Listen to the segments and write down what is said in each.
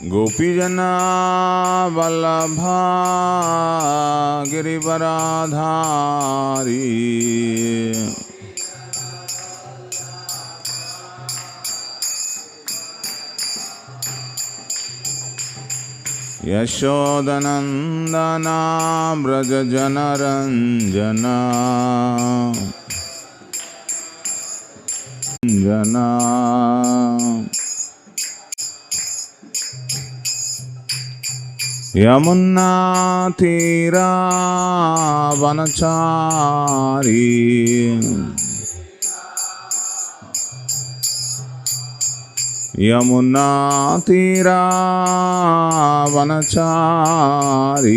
Gopijana Vallabha Girivaradhari Yashodanandana Brajajanaranjana Jana Yamuna Tira Vanachari Yamuna Tira Vanachari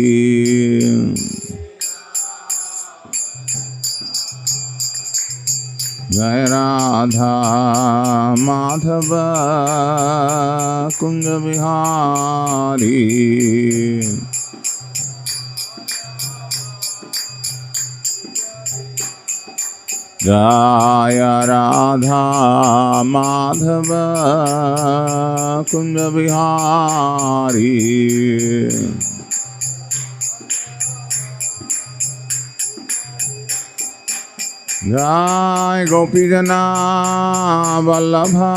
Jai Radha Madhava Kunja Vihari Jai Radha Madhava Kunja Vihari Jai Gopijana Vallabha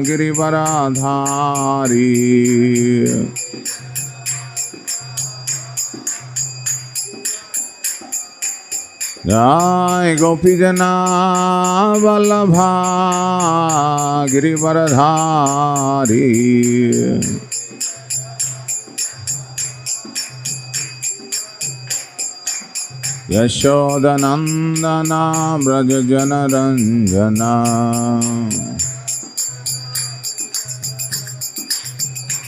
Girivaradhari Jai Gopijana Vallabha Girivaradhari Yashodanandana Brajajanaranjana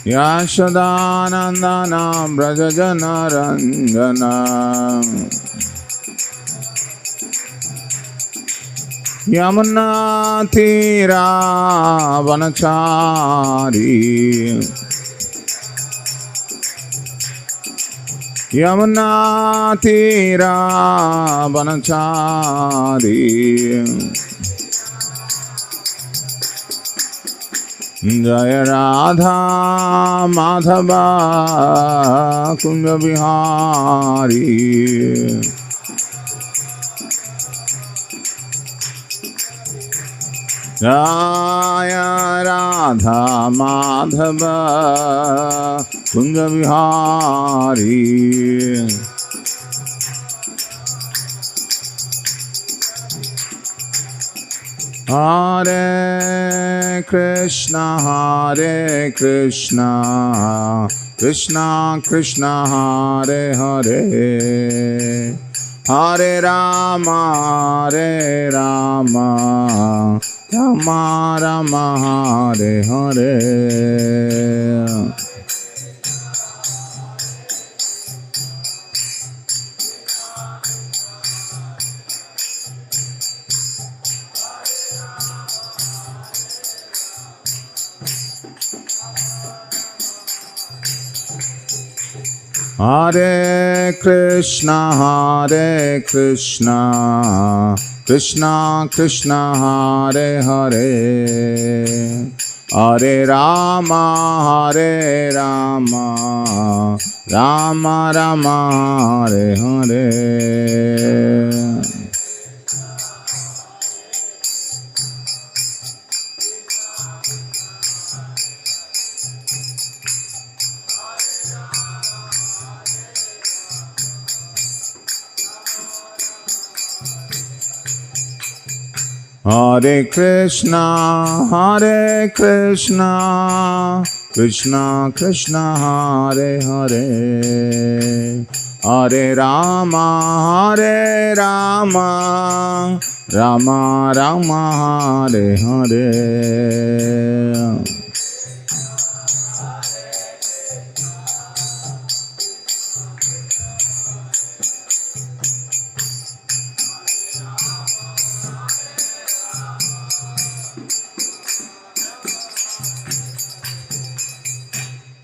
Yashodanandana Brajajanaranjana Yamuna Tira Vanachari Yamuna Tira Vanachari Jaya Radha Madhava Kunja Vihari Jaya Radha Madhava Kunja Vihari Hare Krishna Krishna Krishna Hare Hare Hare Rama Rama Rama Hare Hare Hare Krishna Krishna Krishna Hare Hare Hare Rama Rama Rama Hare Hare Hare Krishna Krishna Krishna Hare Hare Hare Rama Rama Rama Hare Hare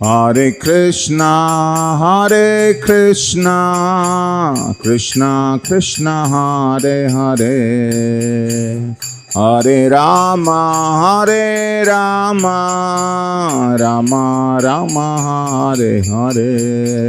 Hare Krishna Krishna Krishna Hare Hare Hare Rama, Hare Rama, Rama Rama, Hare Hare.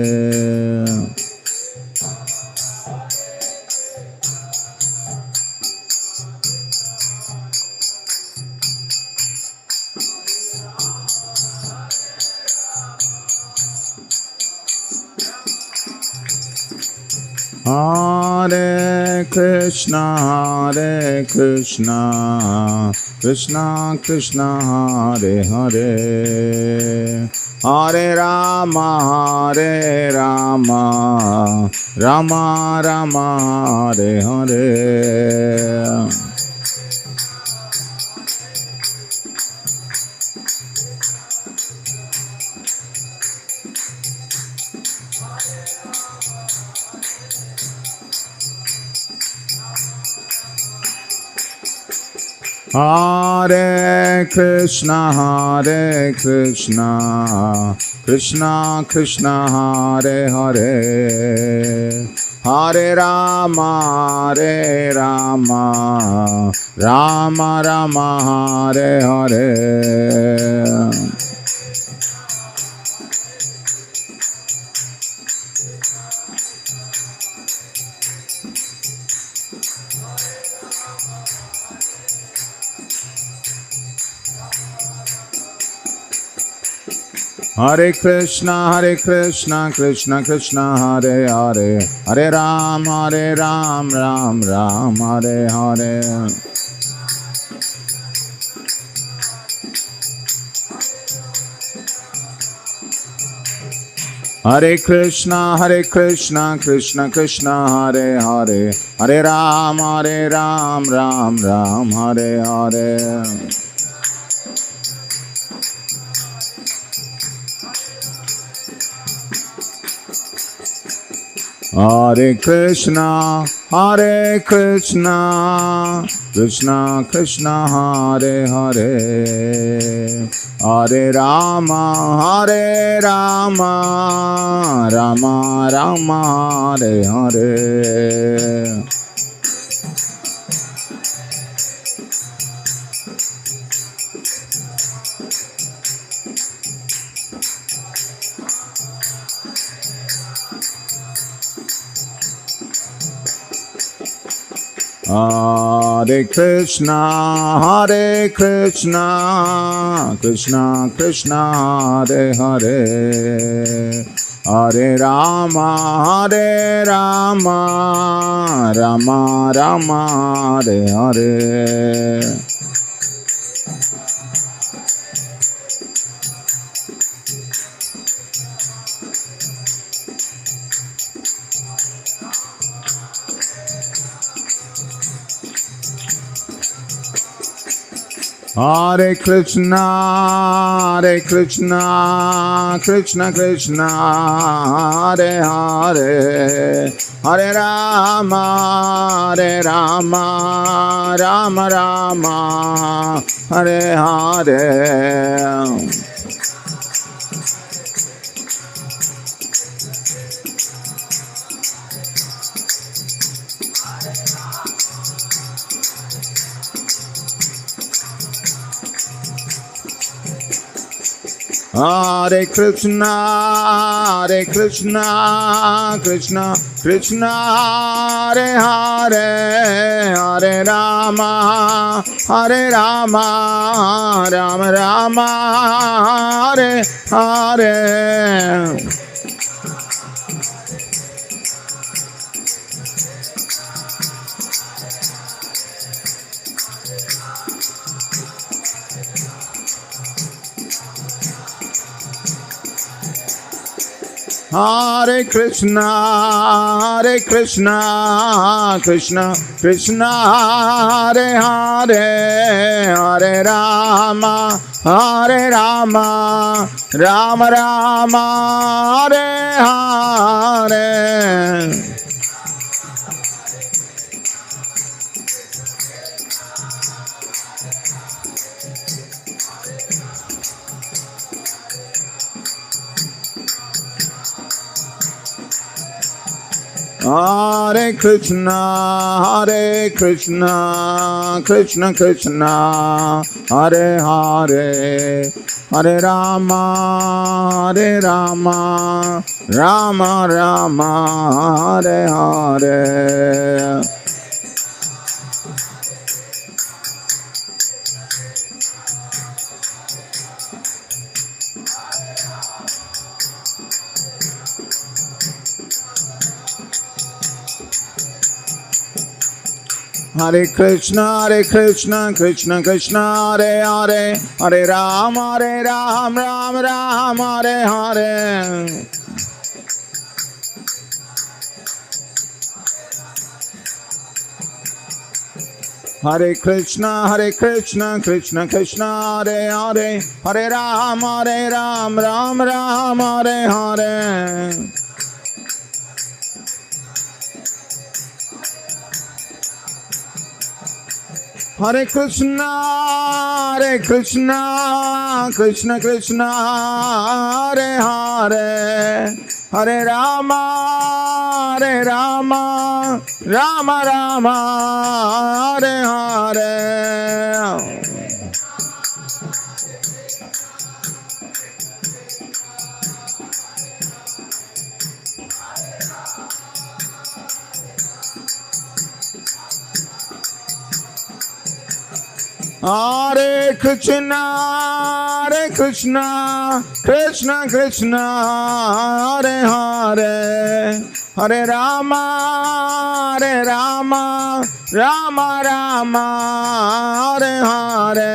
Hare Krishna, Hare Krishna, Krishna Krishna, Hare Hare. Hare Rama, Hare Rama, Rama Rama, Hare Hare. Hare Krishna, Hare Krishna, Krishna Krishna, Hare Hare. Hare Rama, Hare Rama, Rama Rama, Hare Hare. Hare Krishna, Krishna Krishna, Hare Hare, Hare Ram, Ram Ram, Hare Hare. Hare Krishna, Krishna Krishna, Hare Hare, Hare Ram, Ram Ram, Hare Hare. Hare Krishna, Krishna Krishna, Hare Hare, Hare Rama, Rama Rama, Hare Hare. Hare Krishna, Krishna Krishna, Hare Hare, Hare Rama, Rama Rama, Hare Hare. Hare Krishna, Krishna Krishna, Hare Hare, Hare Rama, Rama Rama, Hare Hare. Hare Krishna, Krishna Krishna, Hare Hare, Hare Rama, Rama Rama, Hare Hare. Hare Krishna, Krishna Krishna, Hare Hare, Hare Rama, Rama Rama, Hare Hare. Hare Krishna, Krishna Krishna, Hare Hare, Hare Rama, Rama Rama, Hare Hare. Hare Krishna, Krishna Krishna, Hare Hare, Hare Ram, Ram Ram, Hare Hare. Hare Krishna, Krishna Krishna, Hare Hare, Hare Ram, Ram Ram, Hare Hare. Hare Krishna, Krishna Krishna, Hare Hare, Hare Rama, Rama Rama, Hare Hare. Hare Krishna, Krishna Krishna, Hare Hare, Hare Rama, Rama Rama, Hare Hare.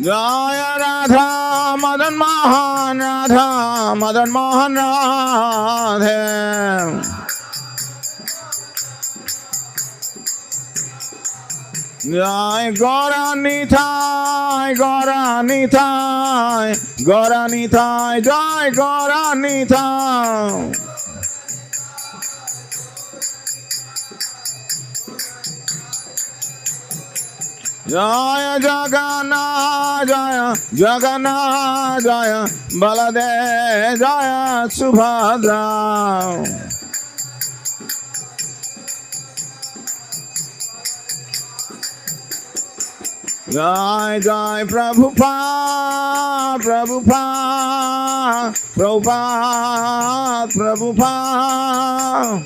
Jaya Radha Madan Mohan, Radha Madan Mohan, Radhe. Jai Gaura Nitai, Gaura Nitai, Gaura Nitai, Jai Gaura Nitai. Jaya Jagannath, Jaya Jagannath, Jaya Baladev, Jaya Subhadra. Jai Jai Prabhupada, Prabhupada, Prabhupada, Prabhupada.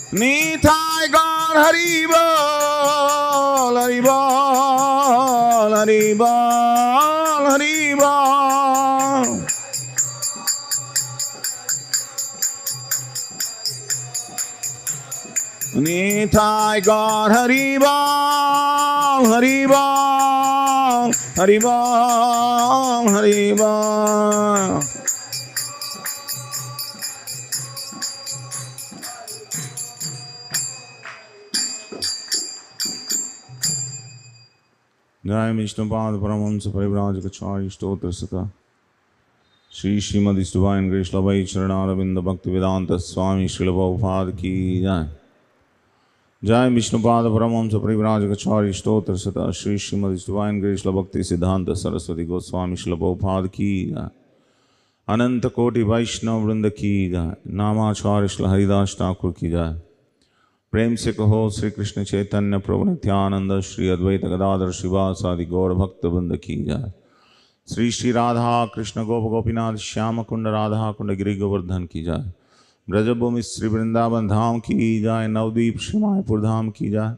Nitai Gaur Hari Bol, Hari Bol, Hari Bol, Hari Bol. Nitai Gaur Hari Bol, Hari Bol, Hari Bol, Hari Bol. Jai Vishnupad Paramahamsa Parivrajakacarya Stotra Sata Shri Srimad His Divine Grace Labai Charanaravinda Bhakti Vedanta Swami Srila Prabhupada Ki Jai. Jai Vishnupad Paramahamsa Parivrajakacarya Stotra Sata Shri Srimad His Divine Grace Bhakti Siddhanta Saraswati Goswami Srila Prabhupada Ki Jai. Ananta Koti Vaishnava Vrinda Ki Jai. Namacharya Srila Haridas Thakur Ki Jai. प्रेम से कहो श्री कृष्ण चैतन्य प्रभु नित्यानंद श्री अद्वैत गदाधर श्रीवासादि गौर भक्त वृंद की जाए। श्री श्री राधा कृष्ण गोप गोपीनाथ श्याम कुंड राधा कुंड गिरि गोवर्धन की जाए। ब्रजभूमि श्री वृंदावन धाम की जाए। नवद्वीप श्री मायपुर धाम की जाए।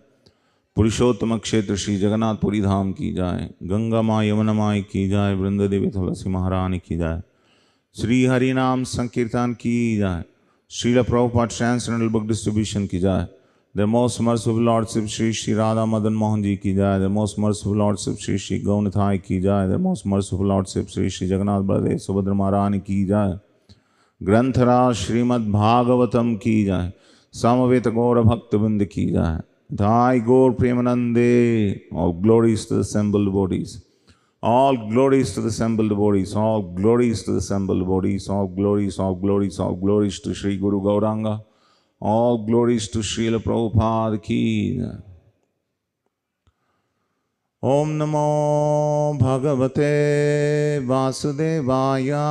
पुरुषोत्तम क्षेत्र श्री जगन्नाथपुरी धाम की जाए। गंगा माँ यमुना माई की जाए। वृंद देवी तुलसी महारानी की जाए। श्री हरि नाम संकीर्तन की जाए। Srila Prabhupada transcendental book distribution की जाए। The most merciful Lordship Shri Shri Radha Madan Mohan Ji ki jai. The most merciful Lordship Shri Shri Gaunithai ki jai. The most merciful Lordship Shri Shri Jagannath Baladev Subhadra Maharani ki jai. Granthara Srimad Bhagavatam ki jai. Samaveta Gaura Bhakta Vrinda ki jai. Thy Gaur Premanande, all glories to the assembled devotees. All glories to the assembled devotees, all glories to the assembled devotees, all glories, all glories, all glories to Sri Guru Gauranga, all glories to Srila Prabhupada ki. Om Namo Bhagavate Vasudevaya.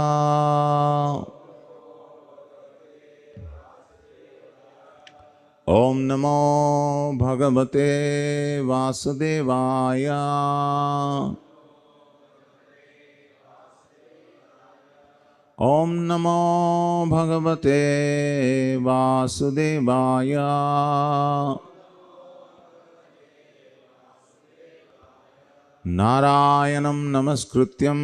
Om Namo Bhagavate Vasudevaya. Om Namo Bhagavate Vasudevaya. Narayanam Namaskrutyam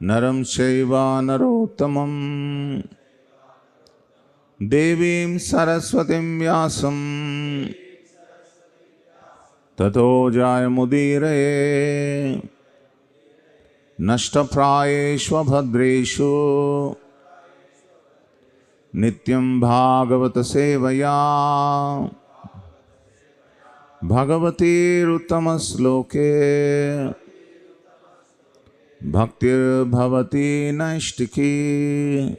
Naram Shaiva Narottamam Devim Saraswatim Vyasam Tato Jayamudiraye Nashtaprayeshva Bhadreshu Nityam Bhagavata Sevaya Bhagavati Uttamasloke Bhaktir Bhavati Naishtiki.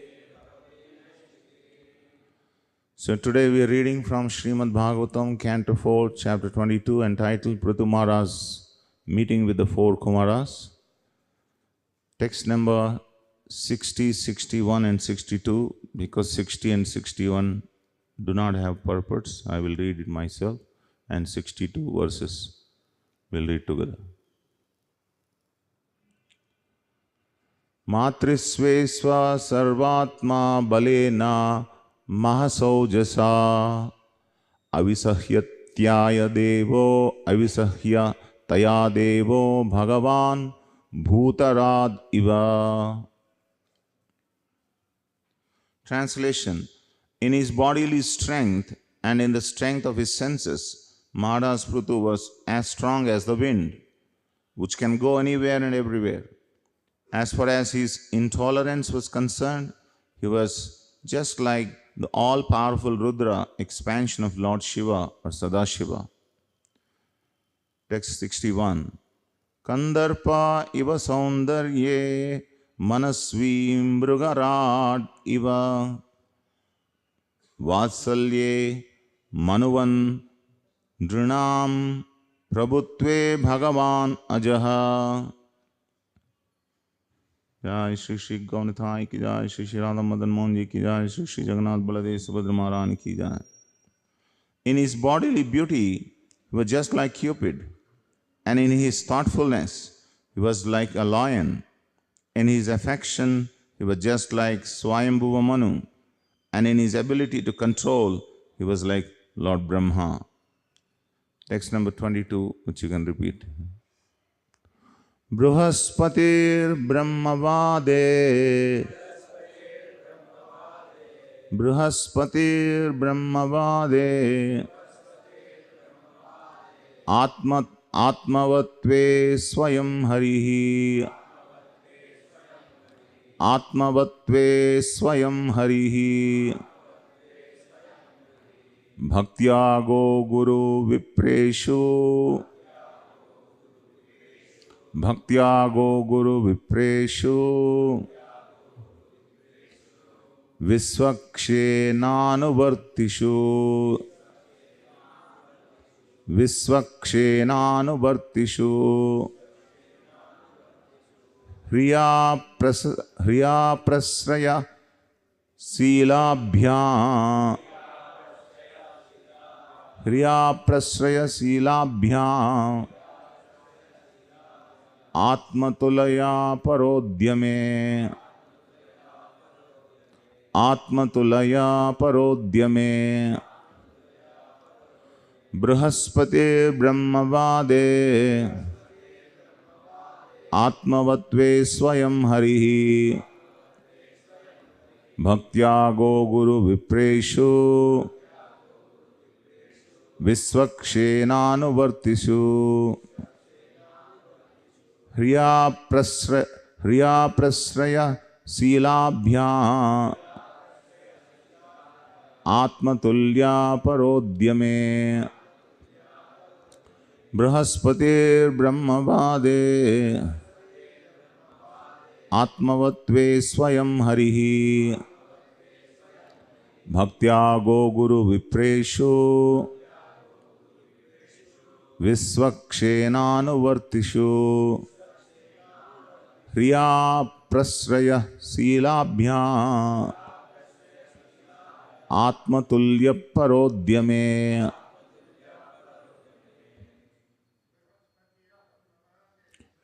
So today we are reading from Srimad Bhagavatam, Canto 4, Chapter 22, entitled Prithu Meeting with the Four Kumaras. Text number 60, 61 and 62. Because 60 and 61 do not have purports, I will read it myself, and 62 verses we'll read together. Matrisvesva sarvatma balena mahasaujasa avisahyatyaya devo avisahya taya devo bhagavan bhutarad iva. Translation. In his bodily strength and in the strength of his senses, Maharaj Prithu was as strong as the wind, which can go anywhere and everywhere. As far as his intolerance was concerned, he was just like the all-powerful Rudra expansion of Lord Shiva or Sadashiva. Text 61. Kandarpa iva saundarye manasvim mrugarad iva vatsalye manuvan drinam prabhutve bhagavan ajaha. Jai Shri Shri Gaunithai ki jai, Shri Shri Radha Madan Mohan ji ki jai, Shri Shri Jagannath Baladev Subhadra Maharani ki jai. In his bodily beauty, he was just like Cupid, and in his thoughtfulness, he was like a lion. In his affection, he was just like Swayambhuva Manu, and in his ability to control, he was like Lord Brahma. Text number 22, which you can repeat. Bruhaspatir Brahmavade Bruhaspatir Brahmavade Atmavatve Swayam Harihi Atmavatve Swayam Harihi Bhaktya Go Guru Vipreshu Bhaktya Go Guru Vipreshu Visvakshenanuvartishu Visvakshenanuvartishu Hriya Prasraya Silabhyam Hriya Prasraya Silabhyam Atmatulaya Parodhyame Atmatulaya Parodhyame Bruhaspate Brahmavade Atmavatve Swayam Harihi Bhaktya Go Guru Vipreshu Visvakshenanuvartishu Hriya Prasraya Silabhyam Atmatulya Parodhyame Brahaspatir Brahmavade Atmavatve Swayam Harihi Bhaktya Go Guru Vipreshu Visvakshenanuvartishu Hriya Prasraya Silabhya Atmatulya Parodhyame.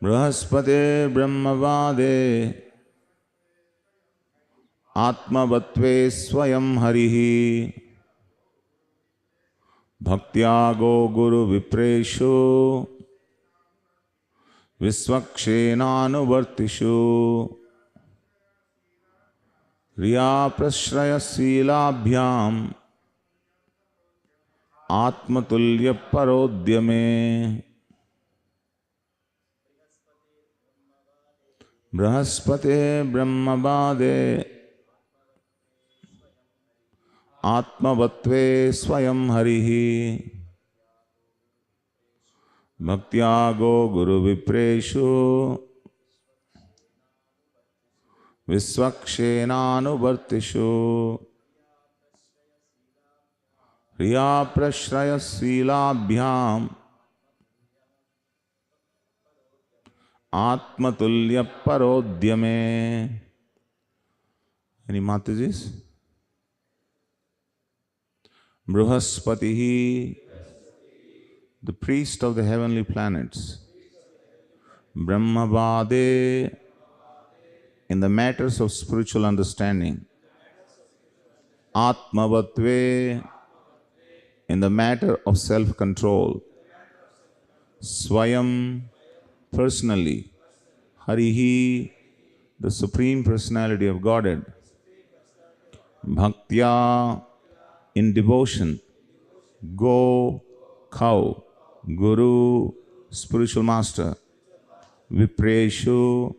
Brahaspate Brahmavade Atmavatve Swayam Harihi Bhaktya Go Guru Vipreshu Visvakshenanuvartishu Riya Prashraya Silabhyam Atmatulya Parodhyame. Brahaspate Brahmavade Atmavatve Swayam Harihi Bhaktya Go Guru Vipreshu Visvakshenanuvartishu Riya Prashraya Silabhyam Atmatulya Parodhyame. Any Matajis? Bruhaspatihi, the priest of the heavenly planets. Brahmavade, in the matters of spiritual understanding. Atmavatve, in the matter of self-control. Swayam, personally. Harihi, the Supreme Personality of Godhead. Bhaktya, in devotion. Go, cow. Guru, spiritual master. Vipreshu,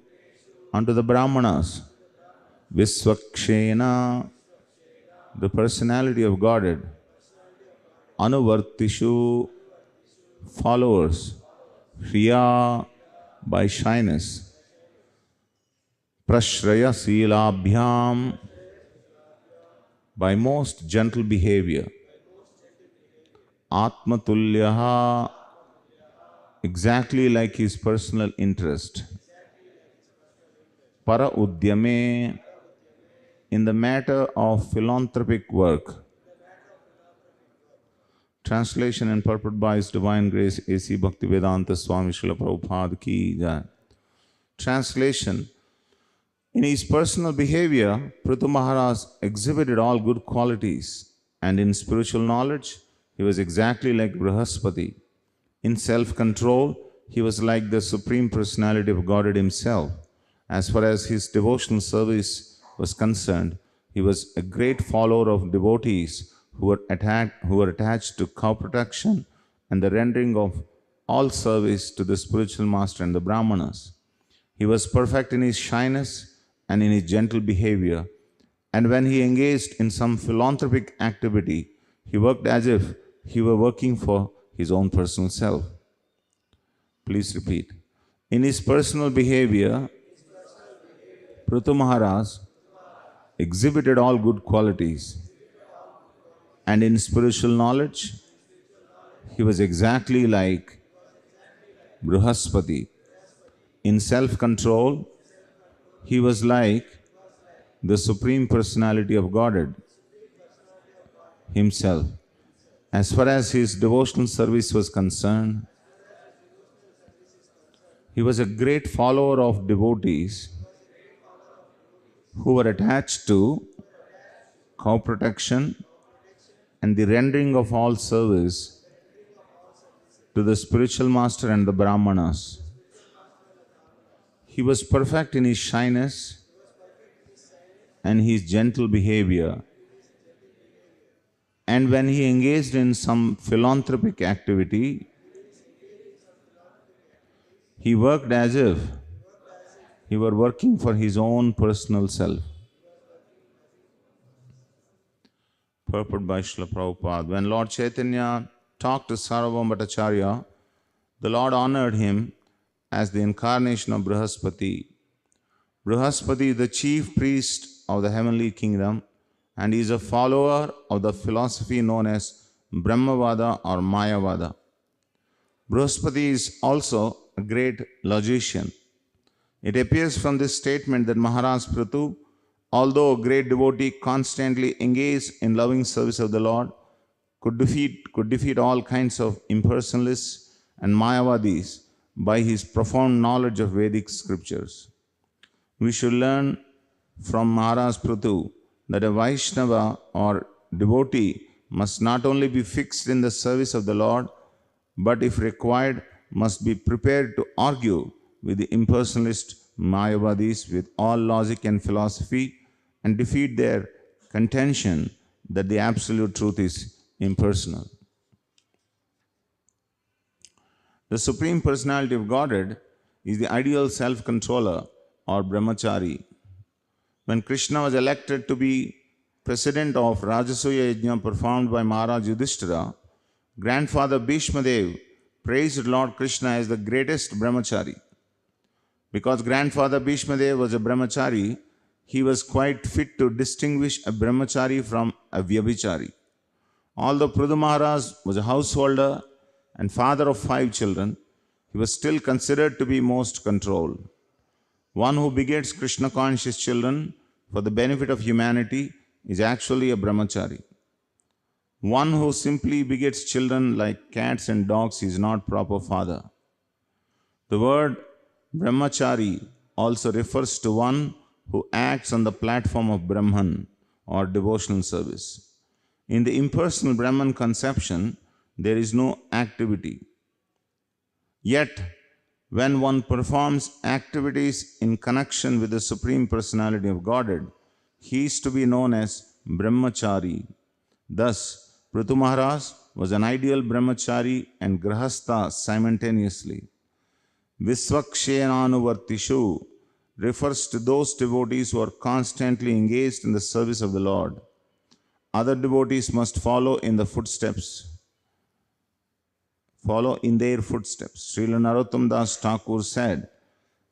unto the Brahmanas. Visvakshena, the personality of Godhead. Anuvartishu, followers. Hriya, by shyness. Prashraya silabhyam, by most gentle behavior. Atmatulyaha, exactly like his personal interest. Para udyame, in the matter of philanthropic work. Translation and purport by His Divine Grace A.C. Bhaktivedanta Swami Srila Prabhupada Ki Jai. Translation. In his personal behavior, Prithu Maharaj exhibited all good qualities, and in spiritual knowledge, he was exactly like Brihaspati. In self-control, he was like the Supreme Personality of Godhead himself. As far as his devotional service was concerned, he was a great follower of devotees who were attached to cow protection and the rendering of all service to the spiritual master and the Brahmanas. He was perfect in his shyness and in his gentle behavior, and when he engaged in some philanthropic activity, he worked as if he were working for his own personal self. Please repeat. In his personal behavior, Prithu Maharaj exhibited all good qualities, and in spiritual knowledge, he was exactly like Brihaspati. In self-control, he was like the Supreme Personality of Godhead himself. As far as his devotional service was concerned, he was a great follower of devotees who were attached to cow protection and the rendering of all service to the spiritual master and the Brahmanas. He was perfect in his shyness and his gentle behavior. And when he engaged in some philanthropic activity, he worked as if he were working for his own personal self. Purport by Srila Prabhupada. When Lord Chaitanya talked to Sarvabhauma Bhattacharya the Lord honored him as the incarnation of Brihaspati. Brihaspati is the chief priest of the heavenly kingdom, and he is a follower of the philosophy known as Brahmavada or Mayavada. Brihaspati is also a great logician. It appears from this statement that Maharaj Prithu, although a great devotee constantly engaged in loving service of the Lord, could defeat all kinds of impersonalists and Mayavadis by his profound knowledge of Vedic scriptures. We should learn from Maharaj Prithu that a Vaishnava or devotee must not only be fixed in the service of the Lord, but if required, must be prepared to argue with the impersonalist Mayavadis with all logic and philosophy and defeat their contention that the absolute truth is impersonal. The Supreme Personality of Godhead is the ideal self-controller or brahmachari. When Krishna was elected to be president of Rajasuya Yajna performed by Maharaj Yudhishthira, grandfather Bhishma Dev praised Lord Krishna as the greatest brahmachari. Because grandfather Bhishma Dev was a brahmachari, he was quite fit to distinguish a brahmachari from a vyabhichari. Although Prithu Maharaj was a householder and father of 5 children, he was still considered to be most controlled. One who begets Krishna-conscious children for the benefit of humanity is actually a brahmachari. One who simply begets children like cats and dogs is not proper father. The word brahmachari also refers to one who acts on the platform of Brahman or devotional service. In the impersonal Brahman conception, there is no activity. Yet, when one performs activities in connection with the Supreme Personality of Godhead, he is to be known as brahmachari. Thus, Prithu Maharaj was an ideal brahmachari and grahastha simultaneously. Visvakshenanuvartishu refers to those devotees who are constantly engaged in the service of the Lord. Other devotees must follow in their footsteps. Srila Narottam Das Thakur said,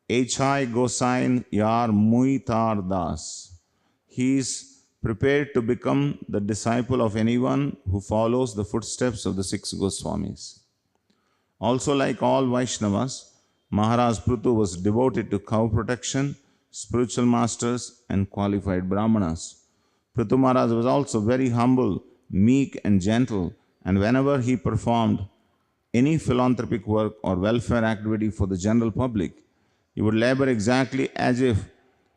Echai Gosain Yar Muitar Das. He is prepared to become the disciple of anyone who follows the footsteps of the 6 Goswamis. Also, like all Vaishnavas, Maharaj Prithu was devoted to cow protection, spiritual masters, and qualified Brahmanas. Prithu Maharaj was also very humble, meek, and gentle, and whenever he performed any philanthropic work or welfare activity for the general public, he would labor exactly as if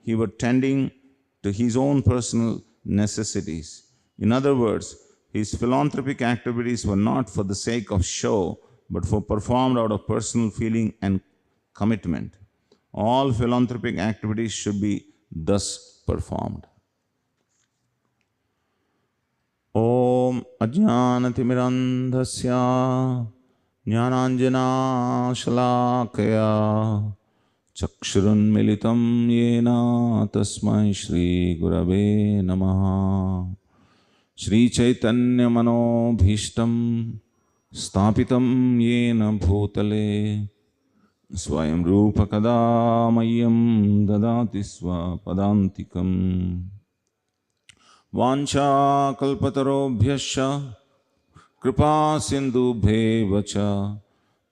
he were tending to his own personal necessities. In other words, his philanthropic activities were not for the sake of show, but for performed out of personal feeling and commitment. All philanthropic activities should be thus performed. Om Ajnanatimirandhasya Jnananjana Shalakaya Chakshurun Militam Yena Tasmai Shri Gurave Namaha Shri Chaitanya Mano Bhishtam Stapitam Yena Bhutale Swayam Rupa Kada Mayam Dadati Swa Padantikam Vancha Kalpatarobhyasya Kripa Sindhubhe Vacha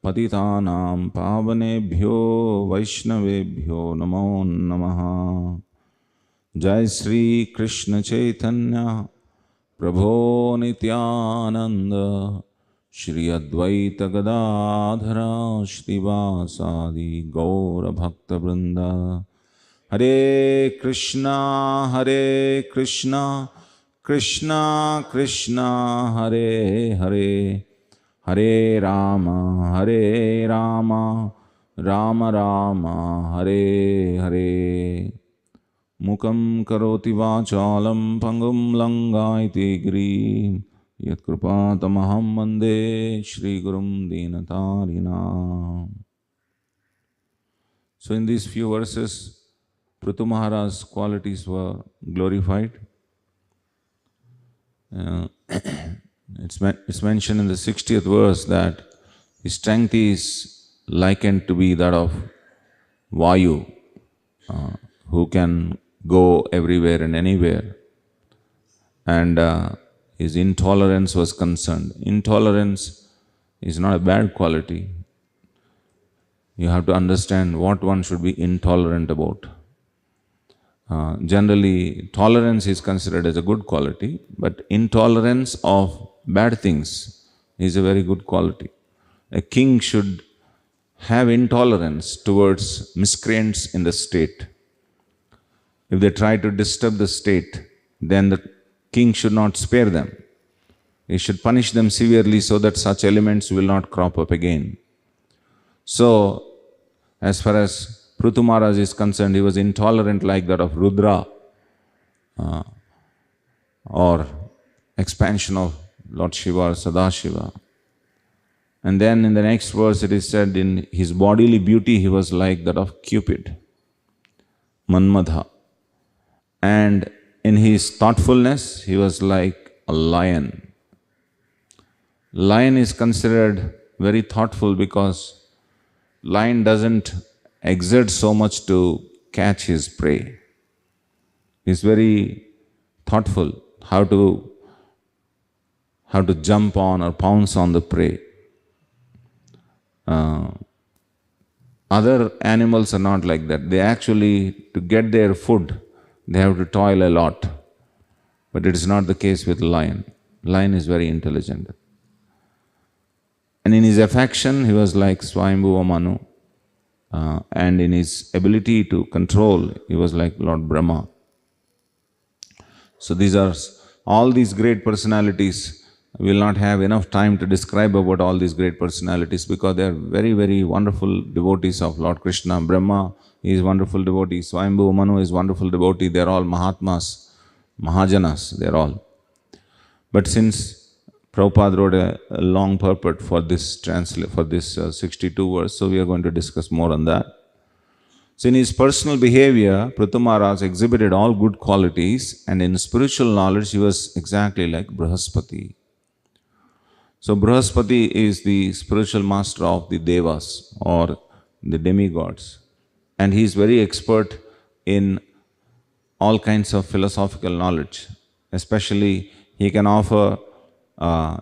Patitanam Pavanebhyo Vaishnavebhyo Namo Namaha Jai Sri Krishna Chaitanya Prabho Nityananda Shri Advaita Gadadhara Shrivasadi Gaura Bhakta Vrinda Hare Krishna Krishna Krishna Hare Hare Hare Rama Rama Rama Hare Hare Mukam karoti vachalam pangum langaiti giri Yat kripatamaham vande Shri Gurum Dinatarina. So in these few verses, Prithu Maharaj's qualities were glorified. It's mentioned in the 60th verse that His strength is likened to be that of Vayu, who can go everywhere and anywhere. And his intolerance was concerned. Intolerance is not a bad quality. You have to understand what one should be intolerant about. Generally, tolerance is considered as a good quality, but intolerance of bad things is a very good quality. A king should have intolerance towards miscreants in the state. If they try to disturb the state, then the king should not spare them. He should punish them severely so that such elements will not crop up again. So, as far as Prithu Maharaj is concerned, he was intolerant like that of Rudra or expansion of Lord Shiva or Sadashiva. And then in the next verse it is said, in his bodily beauty he was like that of Cupid, Manmadha. And in his thoughtfulness he was like a lion. Lion is considered very thoughtful because lion doesn't exert so much to catch his prey. He's very thoughtful how to jump on or pounce on the prey. Other animals are not like that. They actually, to get their food, they have to toil a lot. But it is not the case with lion. Lion is very intelligent. And in his affection, he was like Swayambhuva Manu. And in his ability to control, he was like Lord Brahma. So these are all these great personalities. We will not have enough time to describe about all these great personalities because they are very, very wonderful devotees of Lord Krishna. Brahma is wonderful devotee. Swayambhuva Manu is wonderful devotee. They are all Mahatmas, Mahajanas, they are all. But since Prabhupada wrote a long purport for this 62 verse, so we are going to discuss more on that. So in his personal behavior, Prithu Maharaj exhibited all good qualities, and in spiritual knowledge he was exactly like Brihaspati. So Brihaspati is the spiritual master of the Devas or the demigods, and he is very expert in all kinds of philosophical knowledge. Especially he can offer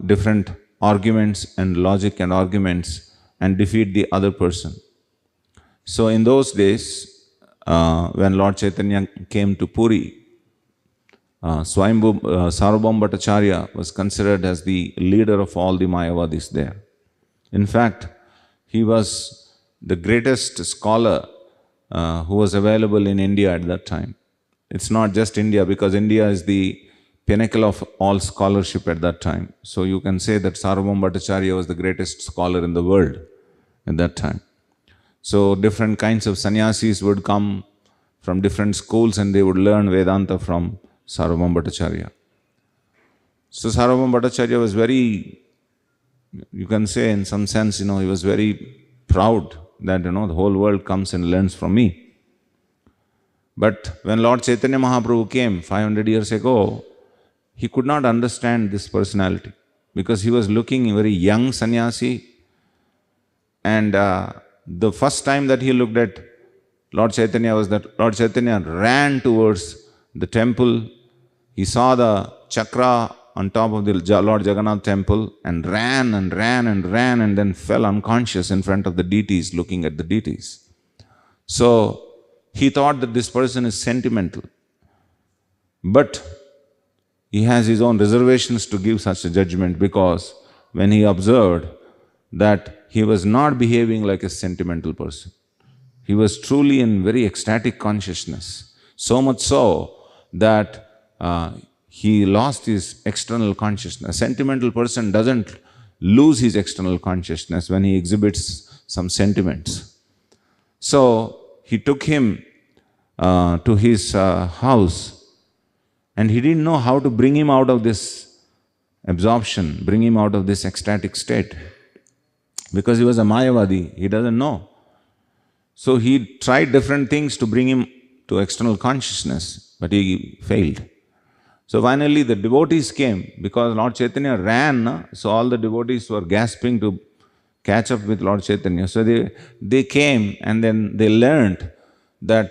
different arguments and logic and arguments and defeat the other person. So in those days, when Lord Chaitanya came to Puri, Sarvabhauma Bhattacharya was considered as the leader of all the Mayavadis there. In fact, he was the greatest scholar who was available in India at that time. It's not just India, because India is the pinnacle of all scholarship at that time. So you can say that Sarvabhauma Bhattacharya was the greatest scholar in the world at that time. So different kinds of sannyasis would come from different schools and they would learn Vedanta from Sarvabhauma Bhattacharya. So Sarvabhauma Bhattacharya was very, you can say in some sense, he was very proud that, the whole world comes and learns from me. But when Lord Chaitanya Mahaprabhu came 500 years ago, he could not understand this personality because he was looking a very young sannyasi, and the first time that he looked at Lord Chaitanya was that Lord Chaitanya ran towards the temple. He saw the chakra on top of the Lord Jagannath temple and ran and ran and ran and then fell unconscious in front of the deities, looking at the deities. So he thought that this person is sentimental. But he has his own reservations to give such a judgment, because when he observed that he was not behaving like a sentimental person, he was truly in very ecstatic consciousness, so much so that he lost his external consciousness. A sentimental person doesn't lose his external consciousness when he exhibits some sentiments. So he took him to his house, and he didn't know how to bring him out of this absorption, bring him out of this ecstatic state. Because he was a Mayavadi, he doesn't know. So he tried different things to bring him to external consciousness, but he failed. So finally the devotees came, because Lord Chaitanya ran, so all the devotees were gasping to catch up with Lord Chaitanya. So they came and then they learned that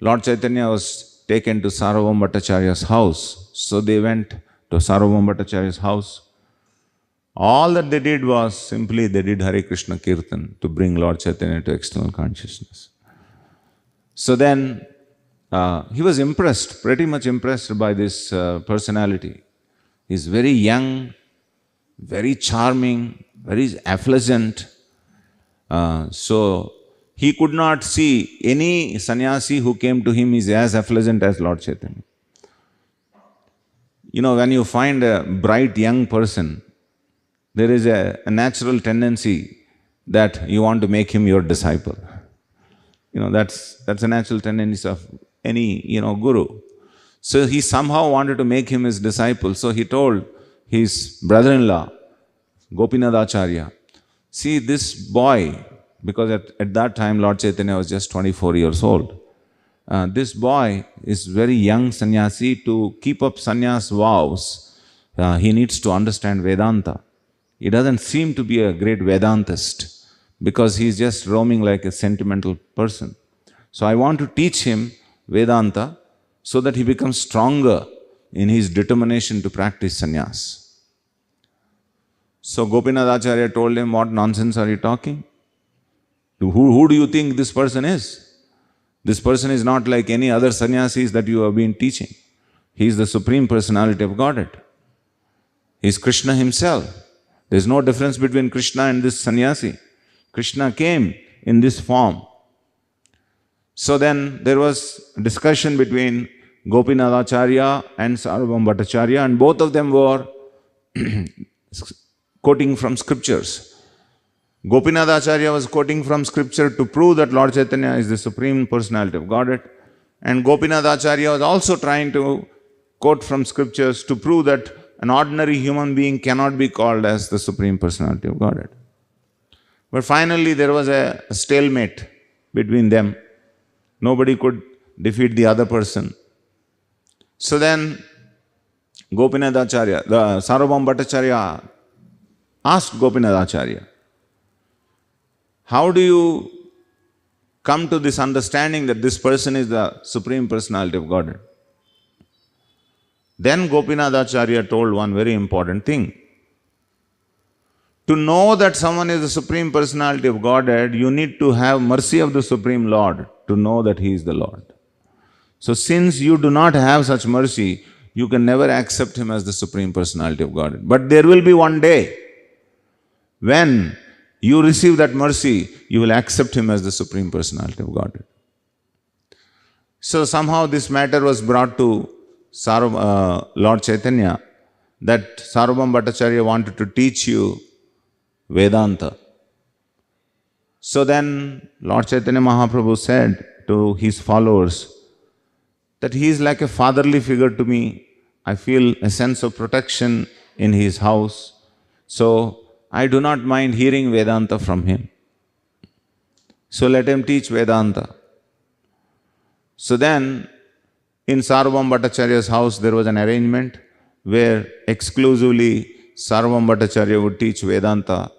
Lord Chaitanya was taken to Sarvabhauma Bhattacharya's house. So they went to Sarvabhauma Bhattacharya's house. All that they did was simply they did Hare Krishna Kirtan to bring Lord Chaitanya to external consciousness. So then he was impressed, pretty much impressed by this personality. He's very young, very charming, very effulgent. So he could not see any sannyasi who came to him is as effulgent as Lord Chaitanya. You know, when you find a bright young person, there is a natural tendency that you want to make him your disciple. You know, that's a natural tendency of any, guru. So he somehow wanted to make him his disciple. So he told his brother-in-law, Gopinath Acharya, see this boy, because at that time Lord Chaitanya was just 24 years old. This boy is very young sannyasi. To keep up sannyas vows, he needs to understand Vedanta. He doesn't seem to be a great Vedantist because he's just roaming like a sentimental person. So I want to teach him Vedanta so that he becomes stronger in his determination to practice sannyas. So Gopinath Acharya told him, what nonsense are you talking? Who do you think this person is? This person is not like any other sannyasis that you have been teaching. He is the Supreme Personality of Godhead. He is Krishna himself. There is no difference between Krishna and this sannyasi. Krishna came in this form. So then there was discussion between Gopinath Acharya and Sarvabhauma Bhattacharya, and both of them were quoting from scriptures. Gopinath Acharya was quoting from scripture to prove that Lord Chaitanya is the Supreme Personality of Godhead, and Gopinath Acharya was also trying to quote from scriptures to prove that an ordinary human being cannot be called as the Supreme Personality of Godhead. But finally there was a stalemate between them. Nobody could defeat the other person. So then Gopinath Acharya, the Sarvabhauma Bhattacharya asked Gopinath Acharya, how do you come to this understanding that this person is the Supreme Personality of Godhead? Then Gopinath Acharya told one very important thing. To know that someone is the Supreme Personality of Godhead, you need to have mercy of the Supreme Lord to know that He is the Lord. So since you do not have such mercy, you can never accept Him as the Supreme Personality of Godhead. But there will be one day when you receive that mercy, you will accept Him as the Supreme Personality of Godhead. So somehow this matter was brought to Lord Chaitanya, that Sarvabhauma Bhattacharya wanted to teach you Vedanta. So then Lord Chaitanya Mahaprabhu said to his followers that he is like a fatherly figure to me. I feel a sense of protection in his house. So I do not mind hearing Vedanta from him. So let him teach Vedanta. So then in Sarvabhauma Bhattacharya's house there was an arrangement where exclusively Sarvabhauma Bhattacharya would teach Vedanta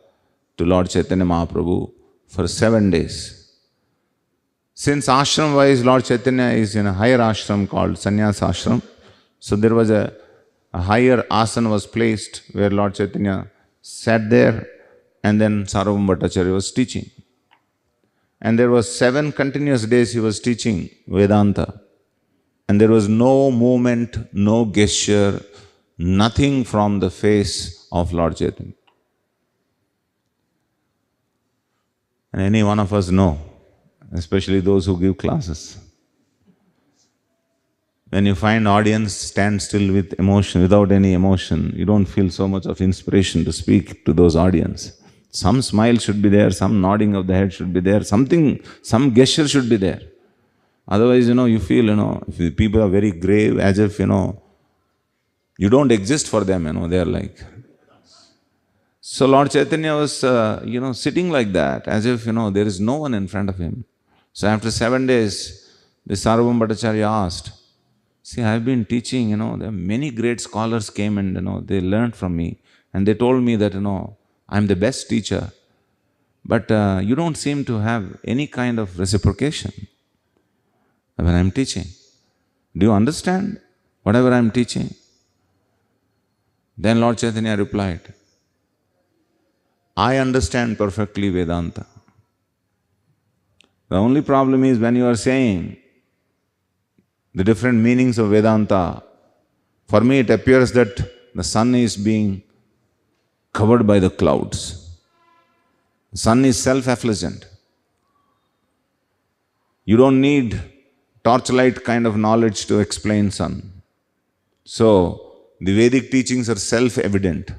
to Lord Chaitanya Mahaprabhu for 7 days. Since ashram-wise Lord Chaitanya is in a higher ashram called Sannyas Ashram, so there was a higher asana was placed where Lord Chaitanya sat there, and then Sarvabhauma Bhattacharya was teaching. And there was 7 continuous days he was teaching Vedanta. And there was no movement, no gesture, nothing from the face of Lord Chaitanya. And any one of us know, especially those who give classes. When you find audience stand still with emotion, without any emotion, you don't feel so much of inspiration to speak to those audience. Some smile should be there, some nodding of the head should be there, something, some gesture should be there. Otherwise, you feel, if the people are very grave, as if, you don't exist for them, they are like. So Lord Chaitanya was, sitting like that, as if, there is no one in front of him. So after 7 days, the Sarvabhauma Bhattacharya asked, see, I have been teaching, there are many great scholars came and, they learned from me. And they told me that, I am the best teacher. But you don't seem to have any kind of reciprocation when I'm teaching. Do you understand whatever I'm teaching? Then Lord Chaitanya replied, I understand perfectly Vedanta. The only problem is when you are saying the different meanings of Vedanta, for me it appears that the sun is being covered by the clouds. The sun is self-effulgent. You don't need torchlight kind of knowledge to explain sun. So, the Vedic teachings are self-evident.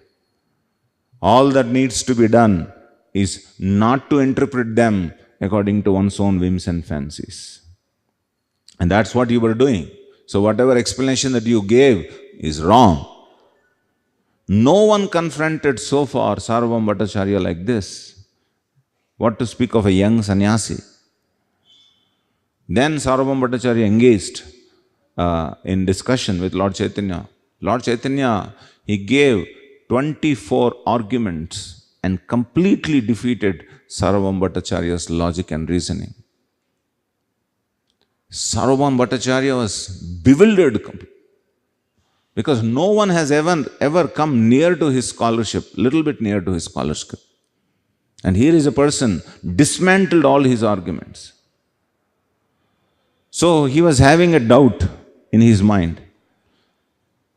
All that needs to be done is not to interpret them according to one's own whims and fancies. And that's what you were doing. So whatever explanation that you gave is wrong. No one confronted so far Sarvabhauma Bhattacharya like this. What to speak of a young sannyasi? Then Sarvabhauma Bhattacharya engaged in discussion with Lord Chaitanya. Lord Chaitanya, he gave 24 arguments and completely defeated Sarvabhauma Bhattacharya's logic and reasoning. Sarvabhauma Bhattacharya was bewildered because no one has ever come near to his scholarship, little bit near to his scholarship. And here is a person dismantled all his arguments. So he was having a doubt in his mind.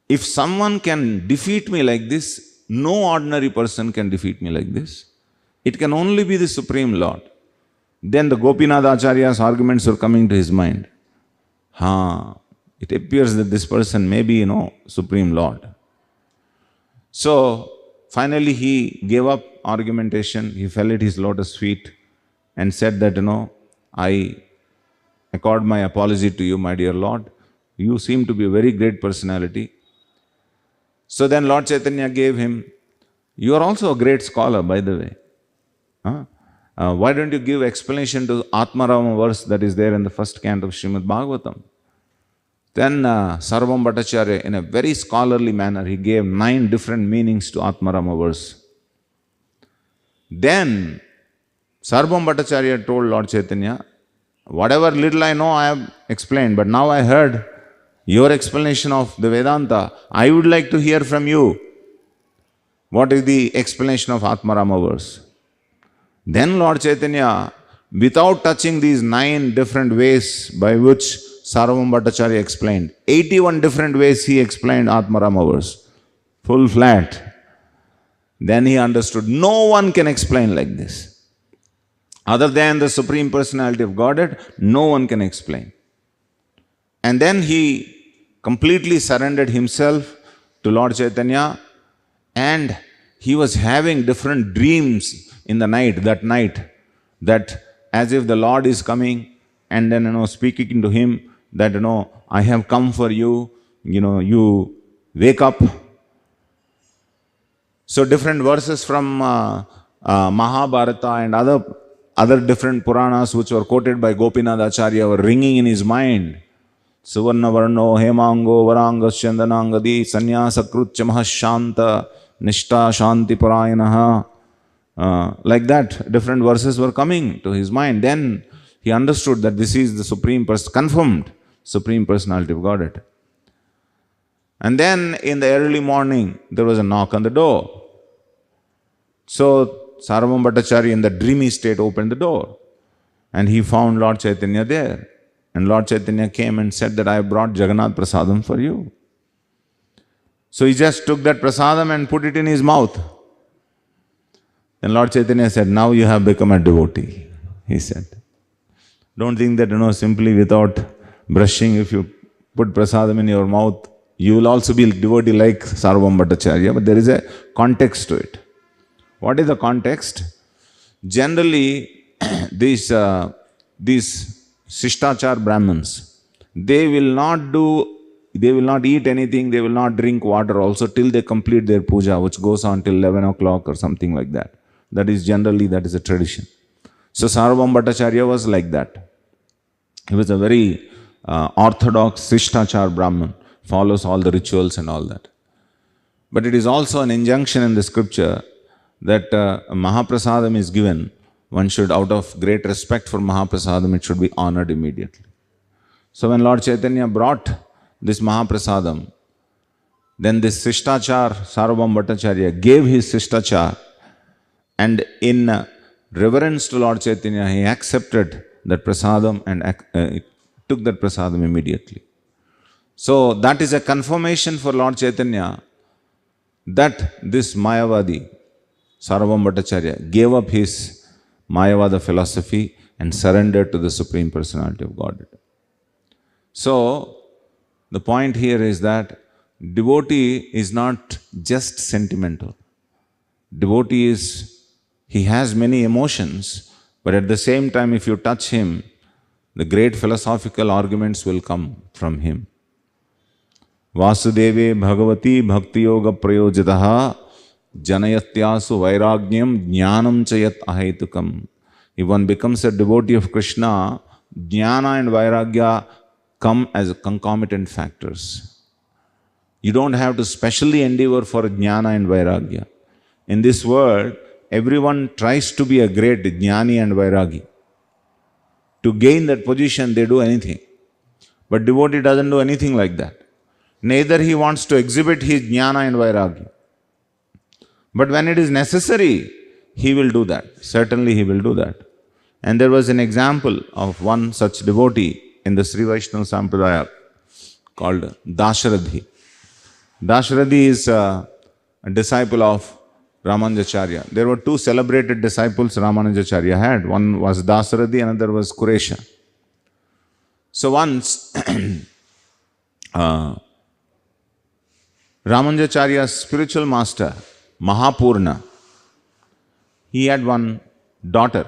If someone can defeat me like this, no ordinary person can defeat me like this. It can only be the Supreme Lord. Then the Gopinath Acharya's arguments were coming to his mind. It appears that this person may be, Supreme Lord. So, finally he gave up argumentation, he fell at his lotus feet and said that, I accord my apology to you, my dear Lord. You seem to be a very great personality. So then Lord Chaitanya gave him, you are also a great scholar, by the way. Why don't you give explanation to Atmarama verse that is there in the first canto of Srimad Bhagavatam? Then Sarvabhauma Bhattacharya, in a very scholarly manner, he gave 9 different meanings to Atmarama verse. Then Sarvabhauma Bhattacharya told Lord Chaitanya, whatever little I know I have explained, but now I heard your explanation of the Vedanta. I would like to hear from you. What is the explanation of Atmarama verse? Then Lord Chaitanya, without touching these 9 different ways by which Sarvabhauma Bhattacharya explained, 81 different ways he explained Atmarama verse, full flat. Then he understood, no one can explain like this. Other than the Supreme Personality of Godhead, no one can explain. And then he completely surrendered himself to Lord Chaitanya, and he was having different dreams in the night, that as if the Lord is coming and then, speaking to him that, I have come for you, you wake up. So different verses from Mahabharata and other different Puranas which were quoted by Gopinath Acharya were ringing in his mind. Suvarna Varno Hemango Varangas Chandanangadi Sanyasa Krutya Mahashanta Nishta Shanti Parayanaha. Like that, different verses were coming to his mind. Then he understood that this is the confirmed Supreme Personality of Godhead. And then in the early morning, there was a knock on the door. So Sarvabhauma Bhattacharya in the dreamy state opened the door and he found Lord Chaitanya there. And Lord Chaitanya came and said that I have brought Jagannath Prasadam for you. So he just took that prasadam and put it in his mouth. Then Lord Chaitanya said, now you have become a devotee, he said. Don't think that, simply without brushing, if you put prasadam in your mouth, you will also be a devotee like Sarvabhauma Bhattacharya, but there is a context to it. What is the context? Generally, these Shishtachar Brahmins, they will not eat anything, they will not drink water also till they complete their puja, which goes on till 11 o'clock or something like that. That is a tradition. So Sarvabhauma Bhattacharya was like that. He was a very orthodox Shishtachar Brahmin, follows all the rituals and all that. But it is also an injunction in the scripture that Mahaprasadam is given one should, out of great respect for Mahaprasadam, it should be honored immediately. So when Lord Chaitanya brought this Mahaprasadam, then this Sishtachar, Sarvabhauma Bhattacharya, gave his Sishtachar, and in reverence to Lord Chaitanya, he accepted that prasadam and took that prasadam immediately. So that is a confirmation for Lord Chaitanya that this Mayavadi, Sarvabhauma Bhattacharya, gave up his Mayavada philosophy and surrendered to the Supreme Personality of Godhead. So the point here is that devotee is not just sentimental. Devotee is, he has many emotions, but at the same time, if you touch him, the great philosophical arguments will come from him. Vasudeve Bhagavati Bhakti Yoga Prayojitaha Janayatyasu Vairagnyam Jnanam Chayat Ahaitukam. If one becomes a devotee of Krishna, Jnana and Vairagya come as concomitant factors. You don't have to specially endeavor for Jnana and Vairagya. In this world, everyone tries to be a great Jnani and Vairagi. To gain that position, they do anything. But devotee doesn't do anything like that. Neither he wants to exhibit his Jnana and Vairagi. But when it is necessary, he will do that. Certainly he will do that. And there was an example of one such devotee in the Sri Vaishnava Sampradaya called Dasharadhi. Dasharadhi is a disciple of Ramanujacharya. There were two celebrated disciples Ramanujacharya had. One was Dasharadhi, another was Kuresha. So once Ramanujacharya's spiritual master, Mahapurna, he had one daughter,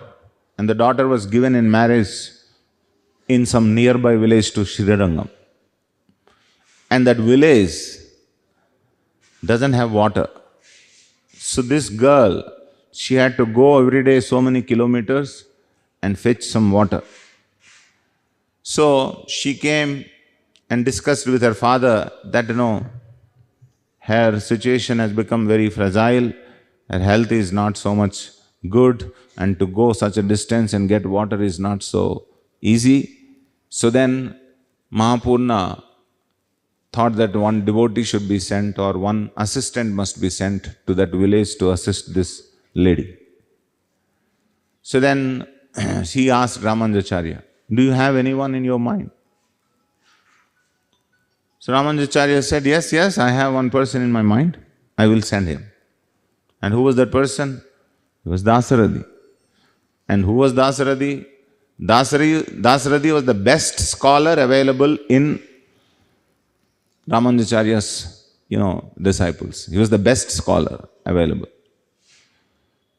and the daughter was given in marriage in some nearby village to Srirangam. And that village doesn't have water. So this girl, she had to go every day so many kilometers and fetch some water. So she came and discussed with her father that, her situation has become very fragile, her health is not so much good, and to go such a distance and get water is not so easy. So then Mahapurna thought that one devotee should be sent or one assistant must be sent to that village to assist this lady. So then she asked Ramanujacharya, do you have anyone in your mind? So Ramanujacharya said, yes, I have one person in my mind. I will send him. And who was that person? It was Dasharadhi. And who was Dasharadhi? Dasharadhi was the best scholar available in Ramanujacharya's, disciples. He was the best scholar available.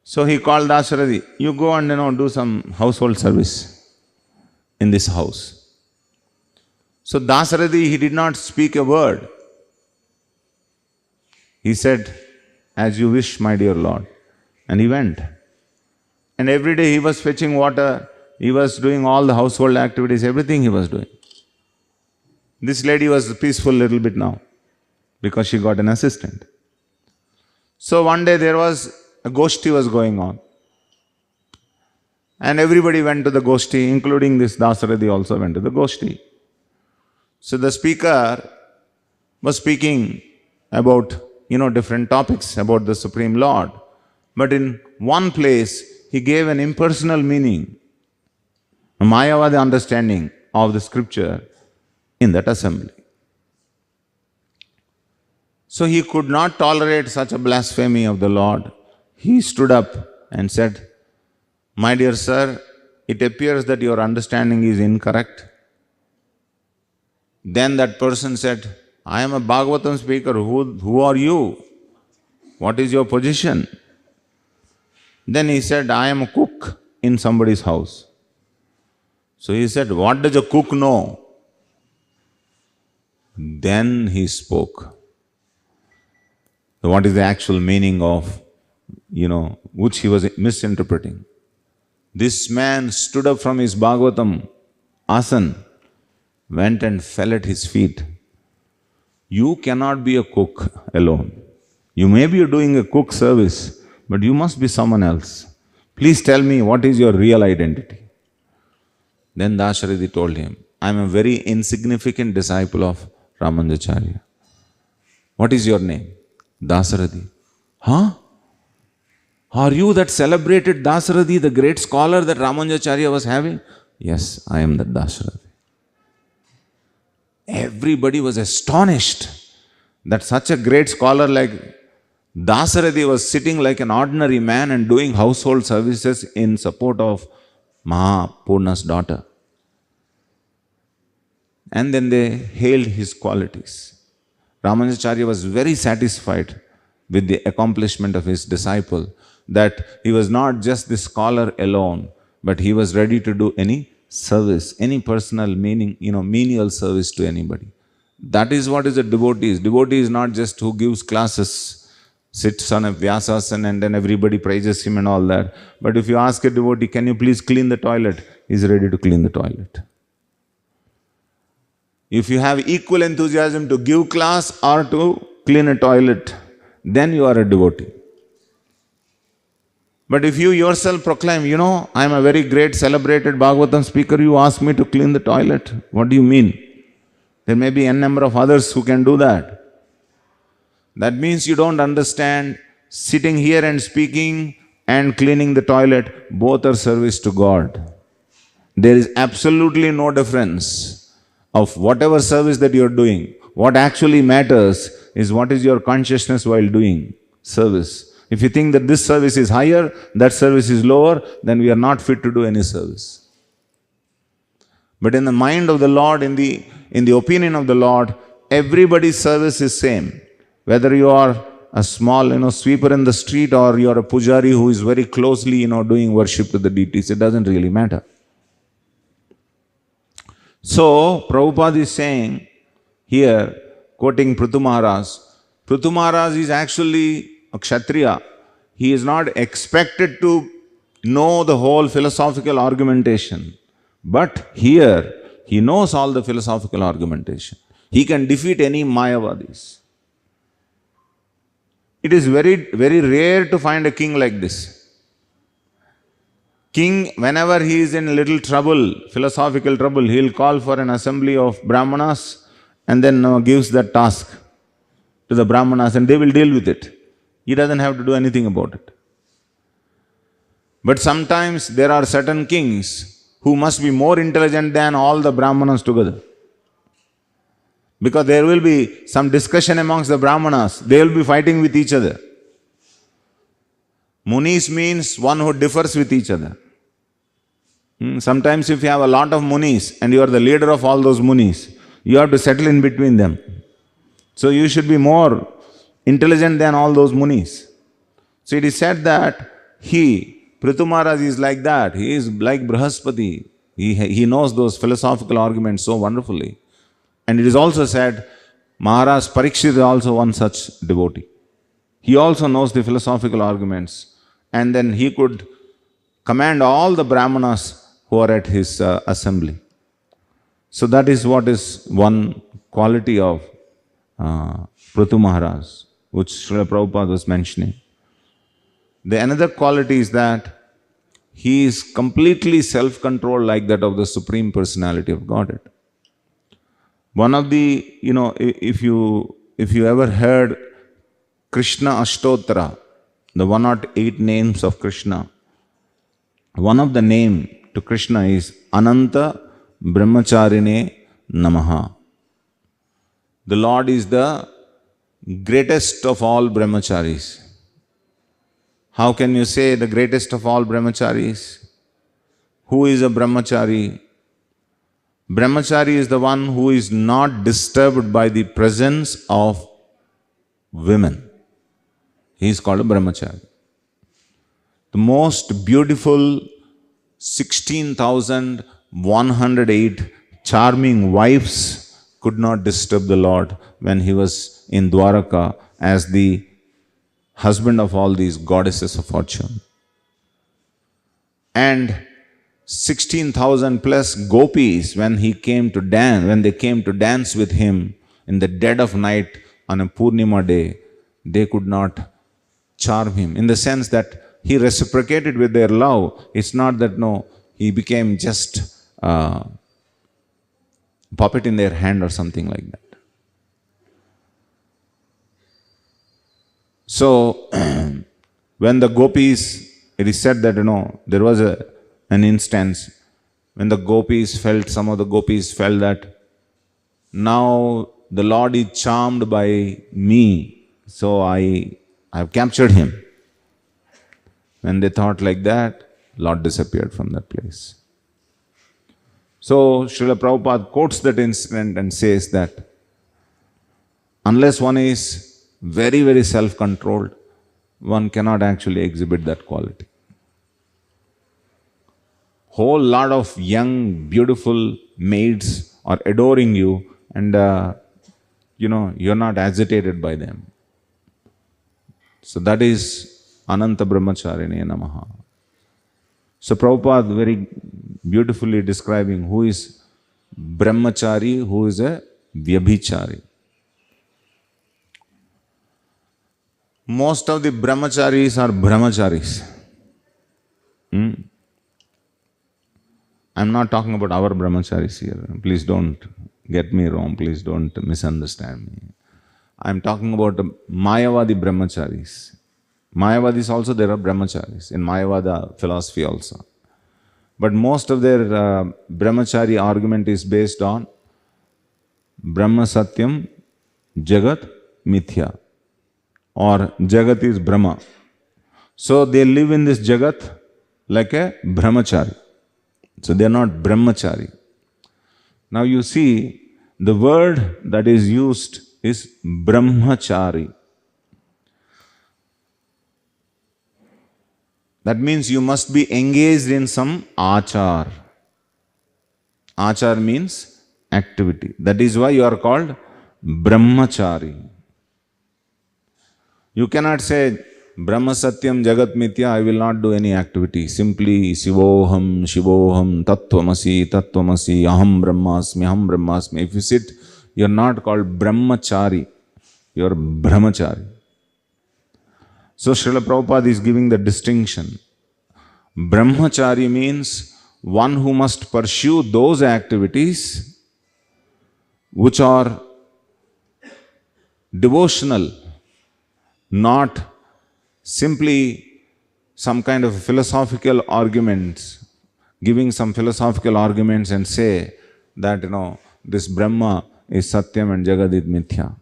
So he called Dasharadhi, you go and do some household service in this house. So Dasharadhi, he did not speak a word. He said, as you wish, my dear Lord. And he went. And every day he was fetching water, he was doing all the household activities, everything he was doing. This lady was peaceful a little bit now, because she got an assistant. So one day there was a goshti was going on. And everybody went to the goshti, including this Dasharadhi also went to the goshti. So the speaker was speaking about, different topics about the Supreme Lord. But in one place, he gave an impersonal meaning, a Mayavada understanding of the scripture in that assembly. So he could not tolerate such a blasphemy of the Lord. He stood up and said, my dear sir, it appears that your understanding is incorrect. Then that person said, I am a Bhagavatam speaker, who are you? What is your position? Then he said, I am a cook in somebody's house. So he said, what does a cook know? Then he spoke. So what is the actual meaning of, which he was misinterpreting? This man stood up from his Bhagavatam asan, went and fell at his feet. You cannot be a cook alone. You may be doing a cook service, but you must be someone else. Please tell me what is your real identity. Then Dasharathi told him, I am a very insignificant disciple of Ramanujacharya. What is your name? Dasarathi. Huh? Are you that celebrated Dasarathi, the great scholar that Ramanujacharya was having? Yes, I am that Dasarathi. Everybody was astonished that such a great scholar like Dasarathi was sitting like an ordinary man and doing household services in support of Mahapurna's daughter. And then they hailed his qualities. Ramanujacharya was very satisfied with the accomplishment of his disciple, that he was not just the scholar alone, but he was ready to do any service, any personal menial service to anybody. That is what is a devotee. Devotee is not just who gives classes, sits on a vyasasana and then everybody praises him and all that. But if you ask a devotee, can you please clean the toilet? He is ready to clean the toilet. If you have equal enthusiasm to give class or to clean a toilet, then you are a devotee. But if you yourself proclaim, I am a very great celebrated Bhagavatam speaker, you ask me to clean the toilet. What do you mean? There may be n number of others who can do that. That means you don't understand sitting here and speaking and cleaning the toilet, both are service to God. There is absolutely no difference of whatever service that you are doing. What actually matters is what is your consciousness while doing service. If you think that this service is higher, that service is lower, then we are not fit to do any service. But in the mind of the Lord, in the opinion of the Lord, everybody's service is same. Whether you are a small, sweeper in the street or you are a pujari who is very closely, doing worship to the deities, it doesn't really matter. So, Prabhupada is saying here, quoting Prithu Maharaj is actually a Kshatriya. He is not expected to know the whole philosophical argumentation. But here, he knows all the philosophical argumentation. He can defeat any Mayavadis. It is very, very rare to find a king like this. King, whenever he is in little trouble, philosophical trouble, he will call for an assembly of Brahmanas and then gives that task to the Brahmanas and they will deal with it. He doesn't have to do anything about it. But sometimes there are certain kings who must be more intelligent than all the Brahmanas together. Because there will be some discussion amongst the Brahmanas, they will be fighting with each other. Munis means one who differs with each other. Sometimes if you have a lot of Munis and you are the leader of all those Munis, you have to settle in between them. So you should be more intelligent than all those Munis. So it is said that Prithu Maharaj is like that. He is like Brihaspati. He knows those philosophical arguments so wonderfully. And it is also said, Maharaj Parikshit is also one such devotee. He also knows the philosophical arguments. And then he could command all the Brahmanas who are at his assembly. So that is what is one quality of Prithu Maharaj, which Srila Prabhupada was mentioning. The another quality is that he is completely self-controlled like that of the Supreme Personality of Godhead. One of the, if you ever heard Krishna Ashtottara, the 108 names of Krishna, one of the name to Krishna is Ananta Brahmacharine Namaha. The Lord is the greatest of all brahmacharis. How can you say the greatest of all brahmacharis? Who is a brahmachari? Brahmachari is the one who is not disturbed by the presence of women. He is called a brahmachari. The most beautiful 16,108 charming wives could not disturb the Lord when he was in Dwaraka as the husband of all these goddesses of fortune. And 16,000 plus gopis when they came to dance with him in the dead of night on a Purnima day, they could not charm him. In the sense that he reciprocated with their love. It's not that, no, he became just puppet in their hand or something like that. So, when the gopis, it is said that, there was an instance when the gopis felt, some of the gopis felt that now the Lord is charmed by me, so I have captured him. When they thought like that, Lord disappeared from that place. So Srila Prabhupada quotes that incident and says that unless one is very, very self-controlled, one cannot actually exhibit that quality. Whole lot of young, beautiful maids are adoring you, and you're not agitated by them. So that is Ananta Brahmacharine Namaha. So Prabhupada very beautifully describing who is Brahmachari, who is a Vyabhichari. Most of the Brahmacharis are Brahmacharis. I'm not talking about our Brahmacharis here. Please don't get me wrong. Please don't misunderstand me. I'm talking about the Mayavadi Brahmacharis. Mayavadis also, there are Brahmacharis in Mayavada philosophy also. But most of their Brahmachari argument is based on Brahma Satyam, Jagat Mithya, or Jagat is Brahma. So they live in this Jagat like a Brahmachari. So they are not Brahmachari. Now you see, the word that is used is Brahmachari. That means you must be engaged in some achar. Achar means activity. That is why you are called Brahmachari. You cannot say, Brahma Satyam Jagat Mithya, I will not do any activity. Simply Shivoham, Shivoham, Tattvamasi, Tattvamasi, Aham Brahmasmi, Aham Brahmasmi. If you sit, you are not called Brahmachari. You are Brahmachari. So Srila Prabhupada is giving the distinction. Brahmachari means one who must pursue those activities which are devotional, not simply some kind of philosophical arguments, giving some philosophical arguments and say that, this Brahma is Satyam and Jagat is Mithya.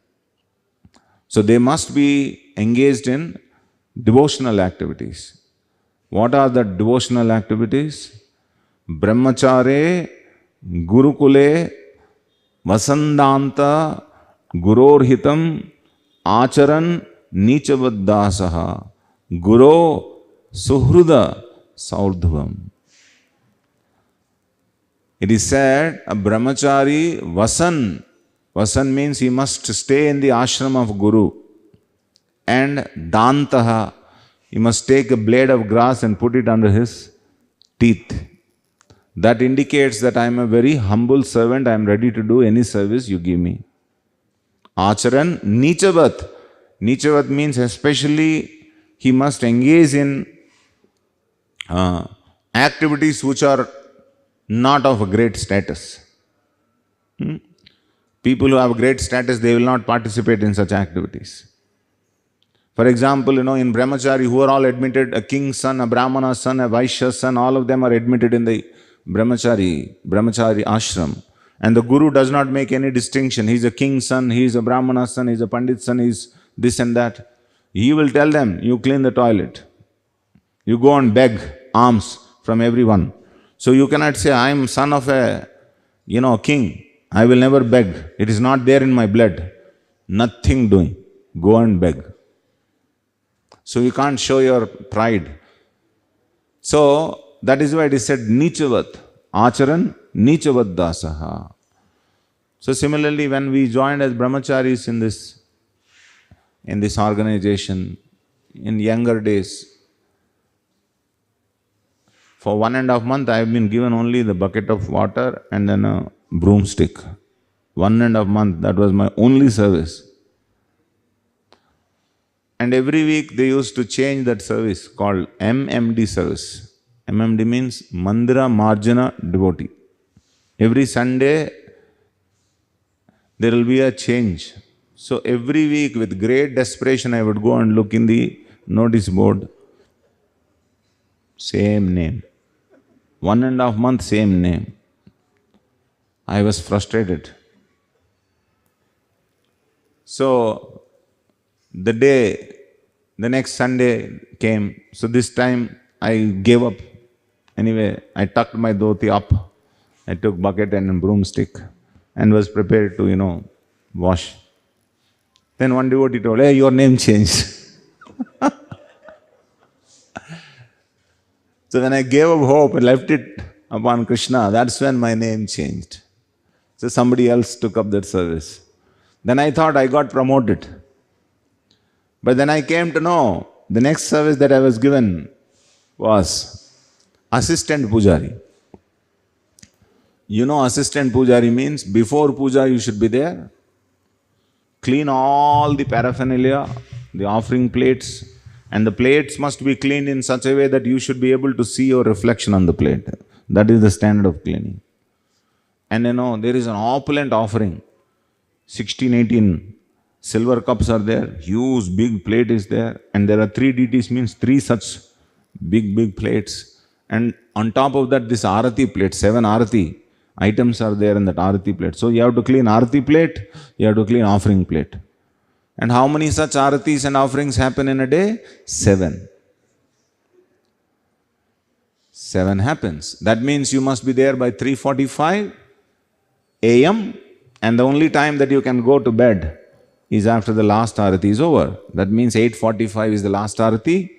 So they must be engaged in devotional activities. What are the devotional activities? Brahmachare, Gurukule, Vasandanta, Gurorhitam, Acharan, Nichavaddasaha, Guru, Suhruda, Saurdhavam. It is said, a Brahmachari, Vasan. Vasan means he must stay in the ashram of Guru. And Dantaha, he must take a blade of grass and put it under his teeth. That indicates that I am a very humble servant, I am ready to do any service you give me. Acharan, Nichavat. Nichavat means especially he must engage in activities which are not of a great status. People who have great status, they will not participate in such activities. For example, in Brahmachari, who are all admitted, a king's son, a brahmana's son, a vaishya's son, all of them are admitted in the Brahmachari ashram. And the Guru does not make any distinction. He is a king's son, he is a brahmana's son, he is a pandit's son, he is this and that. He will tell them, you clean the toilet. You go and beg alms from everyone. So you cannot say, I am son of a king. I will never beg. It is not there in my blood. Nothing doing. Go and beg. So you can't show your pride. So that is why it is said Nichavat. Acharan Nichavat Dasaha. So similarly, when we joined as brahmacharis in this organization, in younger days, for 1.5 months, I have been given only the bucket of water and then a broomstick. 1.5 months, that was my only service. And every week they used to change that service called MMD service. MMD means Mandira Marjana Devotee. Every Sunday there will be a change. So every week with great desperation I would go and look in the notice board. Same name. 1.5 months, same name. I was frustrated. So the next Sunday came. So this time I gave up. Anyway, I tucked my dhoti up. I took bucket and a broomstick and was prepared to, wash. Then one devotee told, "Hey, your name changed." So when I gave up hope and left it upon Krishna, that's when my name changed. So somebody else took up that service. Then I thought I got promoted. But then I came to know the next service that I was given was assistant pujari. Assistant pujari means before puja you should be there. Clean all the paraphernalia, the offering plates, and the plates must be cleaned in such a way that you should be able to see your reflection on the plate. That is the standard of cleaning. And there is an opulent offering. 16, 18 silver cups are there, huge big plate is there, and there are 3 deities, means 3 such big plates. And on top of that, this arati plate, 7 arati items are there in that arati plate. So you have to clean arati plate, you have to clean offering plate. And how many such aratis and offerings happen in a day? 7. 7 happens. That means you must be there by 3:45 a.m. and the only time that you can go to bed is after the last arati is over. That means 8:45 is the last arati,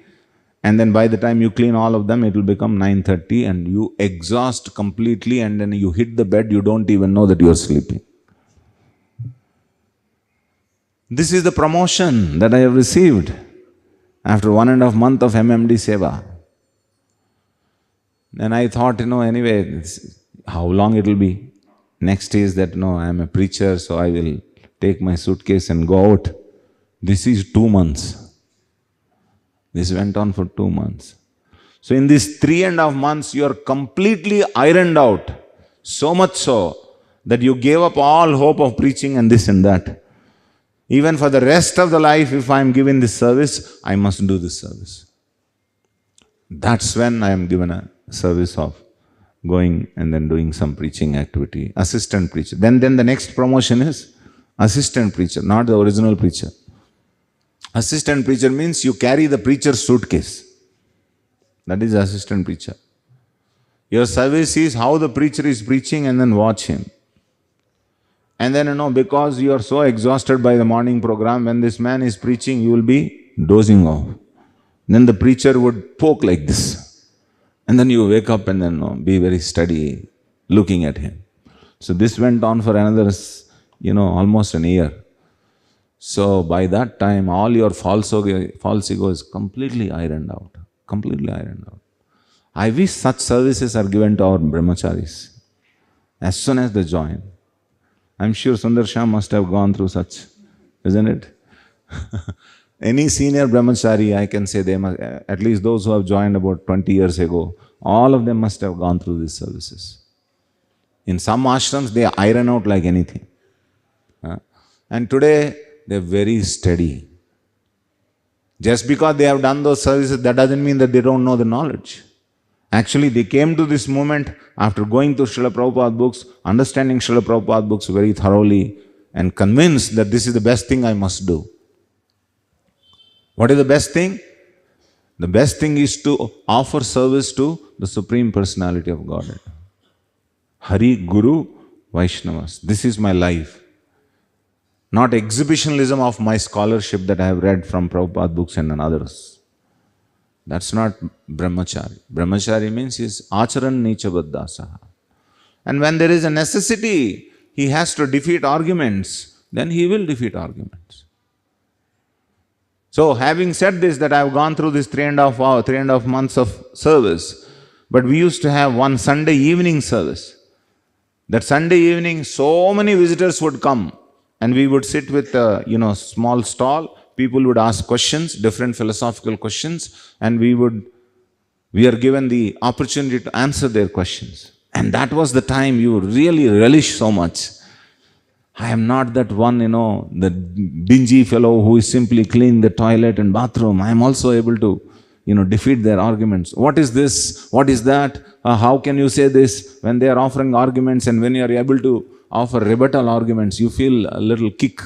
and then by the time you clean all of them, it will become 9:30 and you exhaust completely, and then you hit the bed, you don't even know that you are sleeping. This is the promotion that I have received after 1.5 months of MMD Seva. Then I thought, anyway, how long it will be? Next is that, I am a preacher, so I will take my suitcase and go out. This is 2 months. This went on for 2 months. So in these 3.5 months, you are completely ironed out. So much so that you gave up all hope of preaching and this and that. Even for the rest of the life, if I am given this service, I must do this service. That's when I am given a service of going and then doing some preaching activity, assistant preacher. Then the next promotion is assistant preacher, not the original preacher. Assistant preacher means you carry the preacher's suitcase. That is assistant preacher. Your service is how the preacher is preaching and then watch him. And then, because you are so exhausted by the morning program, when this man is preaching, you will be dozing off. Then the preacher would poke like this. And then you wake up and then be very steady looking at him. So this went on for another, almost an year. So by that time, all your false ego is completely ironed out. Completely ironed out. I wish such services are given to our brahmacharis as soon as they join. I'm sure Sundar Shah must have gone through such, isn't it? Any senior brahmachari, I can say they must, at least those who have joined about 20 years ago, all of them must have gone through these services. In some ashrams, they iron out like anything. And today, they're very steady. Just because they have done those services, that doesn't mean that they don't know the knowledge. Actually, they came to this movement after going through Srila Prabhupada books, understanding Srila Prabhupada books very thoroughly, and convinced that this is the best thing I must do. What is the best thing? The best thing is to offer service to the Supreme Personality of Godhead. Hari, Guru, Vaishnavas. This is my life. Not exhibitionism of my scholarship that I have read from Prabhupada books and others. That's not brahmachari. Brahmachari means he is acharan nicha baddhasaha. And when there is a necessity, he has to defeat arguments, then he will defeat arguments. So having said this, that I have gone through this 3.5 months of service, but we used to have one Sunday evening service. That Sunday evening, so many visitors would come and we would sit with a small stall. people would ask questions, different philosophical questions, and we are given the opportunity to answer their questions. And that was the time you really relish so much. I am not that one, the dingy fellow who is simply cleaning the toilet and bathroom. I am also able to, defeat their arguments. What is this? What is that? How can you say this? When they are offering arguments and when you are able to offer rebuttal arguments, you feel a little kick.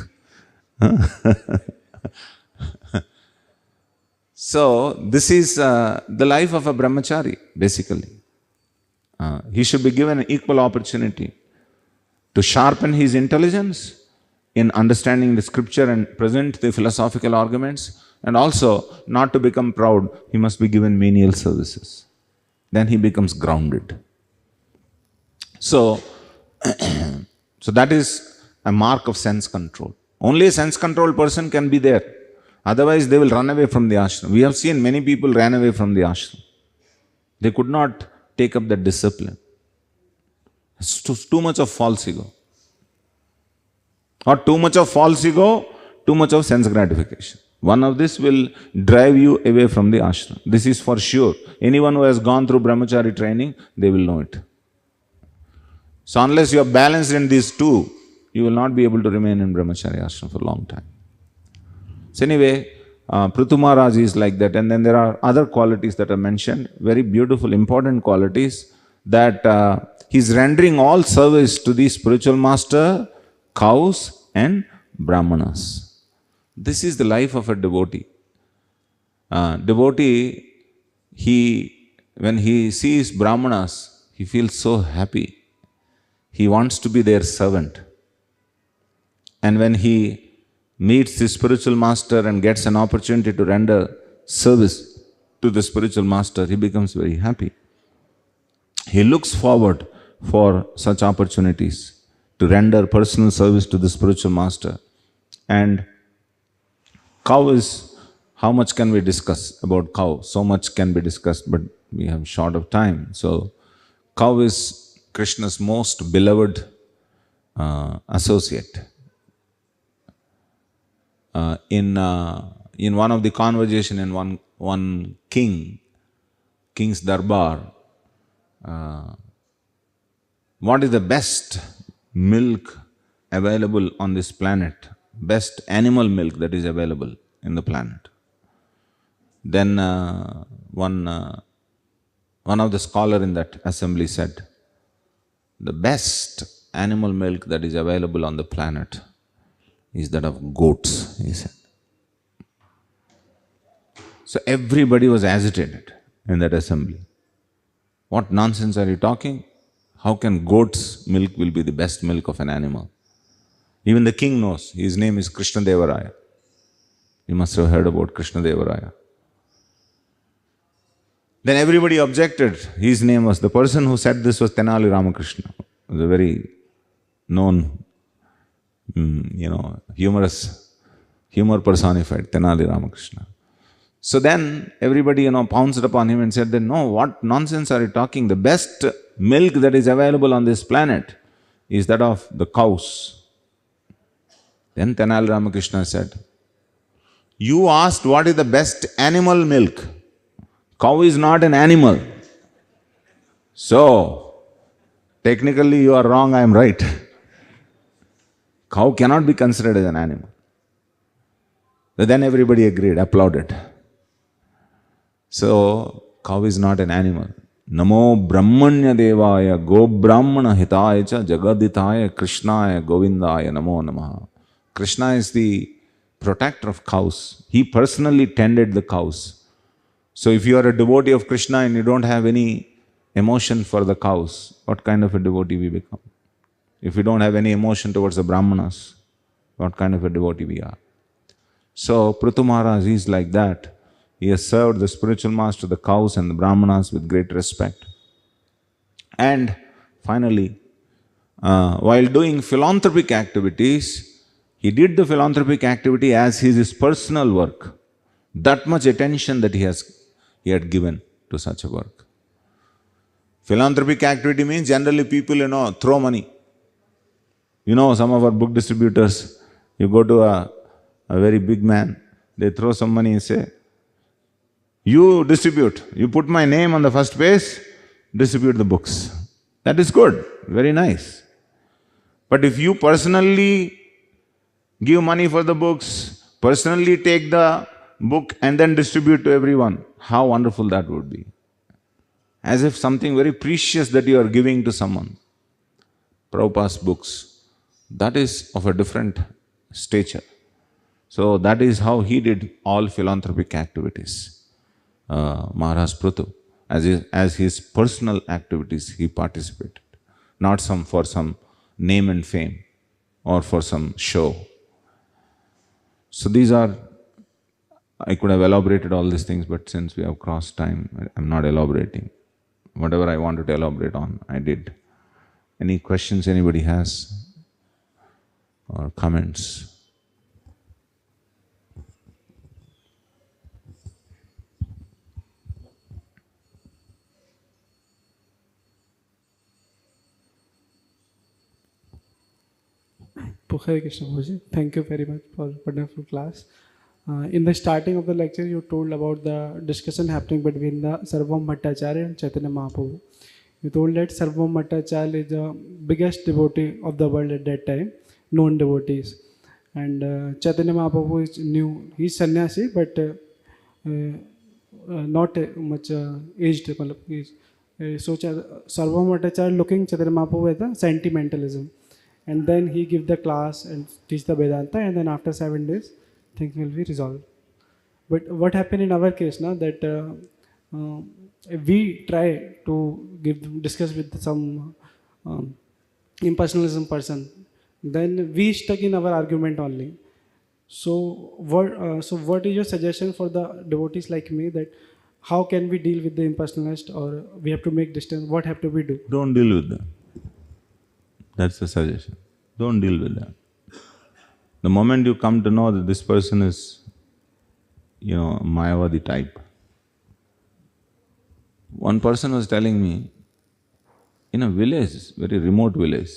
So, this is the life of a brahmachari, basically. He should be given an equal opportunity to sharpen his intelligence in understanding the scripture and present the philosophical arguments, and also not to become proud, he must be given menial services. Then he becomes grounded. So, so that is a mark of sense control. Only a sense controlled person can be there. Otherwise, they will run away from the ashram. We have seen many people ran away from the ashram. They could not take up that discipline. It's too much of false ego. Or too much of false ego, too much of sense gratification. One of this will drive you away from the ashram. This is for sure. Anyone who has gone through brahmachari training, they will know it. So unless you are balanced in these two, you will not be able to remain in brahmachari ashram for a long time. So anyway, Prithu Maharaj is like that. And then there are other qualities that are mentioned, very beautiful, important qualities, that he's rendering all service to the spiritual master, cows and brahmanas. This is the life of a devotee. Devotee, when he sees brahmanas, he feels so happy. He wants to be their servant. And when he meets the spiritual master and gets an opportunity to render service to the spiritual master, he becomes very happy. He looks forward for such opportunities to render personal service to the spiritual master. And cow is, how much can we discuss about cow? So much can be discussed, but we have short of time. So, cow is Krishna's most beloved associate. In one of the conversation in one king's darbar, what is the best milk available on this planet? Best animal milk that is available in the planet. Then one of the scholar in that assembly said, the best animal milk that is available on the planet is that of goats, he said. So everybody was agitated in that assembly. What nonsense are you talking? How can goat's milk will be the best milk of an animal? Even the king knows. His name is Krishna Devaraya. You must have heard about Krishna Devaraya. Then everybody objected. His name was, the person who said this was Tenali Ramakrishna. He was a very known, humor personified, Tenali Ramakrishna. So then everybody, pounced upon him and said that, no, what nonsense are you talking? The best milk that is available on this planet is that of the cows. Then Tenali Ramakrishna said, you asked what is the best animal milk. Cow is not an animal. So, technically you are wrong, I am right. Cow cannot be considered as an animal. But then everybody agreed, applauded. So, cow is not an animal. Namo Brahmanya Devaya Go Brahmana Hitaya Cha Jagaditaya Krishnaya Govindaya Namo Namaha. Krishna is the protector of cows. He personally tended the cows. So if you are a devotee of Krishna and you don't have any emotion for the cows, what kind of a devotee we become? If we don't have any emotion towards the brahmanas, what kind of a devotee we are? So Prithu Maharaj is like that. He has served the spiritual master, the cows and the brahmanas with great respect. And finally, while doing philanthropic activities, he did the philanthropic activity as his personal work. That much attention that he had given to such a work. Philanthropic activity means generally people, throw money. Some of our book distributors, you go to a very big man They throw some money and say, you distribute. You put my name on the first page, distribute the books. That is good, very nice. But if you personally give money for the books, personally take the book and then distribute to everyone, how wonderful that would be. As if something very precious that you are giving to someone. Prabhupada's books, that is of a different stature. So that is how he did all philanthropic activities. Maharaj Prutu, as his personal activities he participated, not for some name and fame or for some show. So these are, I could have elaborated all these things, but since we have crossed time, I'm not elaborating. Whatever I wanted to elaborate on, I did. Any questions anybody has or comments? Hare Krishna Prabhuji, thank you very much for wonderful class. In the starting of the lecture, you told about the discussion happening between the Sarvam Bhattacharya and Chaitanya Mahaprabhu. You told that Sarvam Bhattacharya is the biggest devotee of the world at that time, known devotees. And Chaitanya Mahaprabhu is new. He's sannyasi, but not much aged. So Sarvam Bhattacharya looking Chaitanya Mahaprabhu as a sentimentalism. And then he give the class and teach the Vedanta, and then after 7 days, things will be resolved. But what happened in our case now that we try to discuss with some impersonalism person, then we stuck in our argument only. So what is your suggestion for the devotees like me, that how can we deal with the impersonalist, or we have to make distance? What have to we do? Don't deal with them. That's the suggestion. Don't deal with them. The moment you come to know that this person is, Mayavadi type. One person was telling me, in a village, very remote village,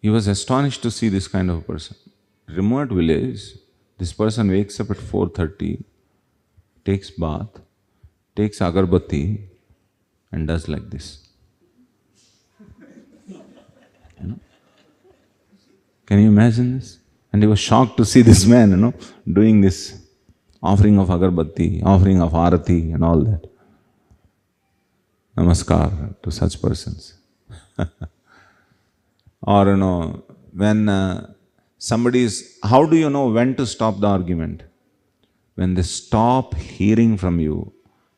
he was astonished to see this kind of person. Remote village, this person wakes up at 4:30, takes bath, takes agarbatti and does like this. Can you imagine this? And he was shocked to see this man, doing this offering of agarbatti, offering of arati and all that. Namaskar to such persons. Or, when somebody is, how do you know when to stop the argument? When they stop hearing from you,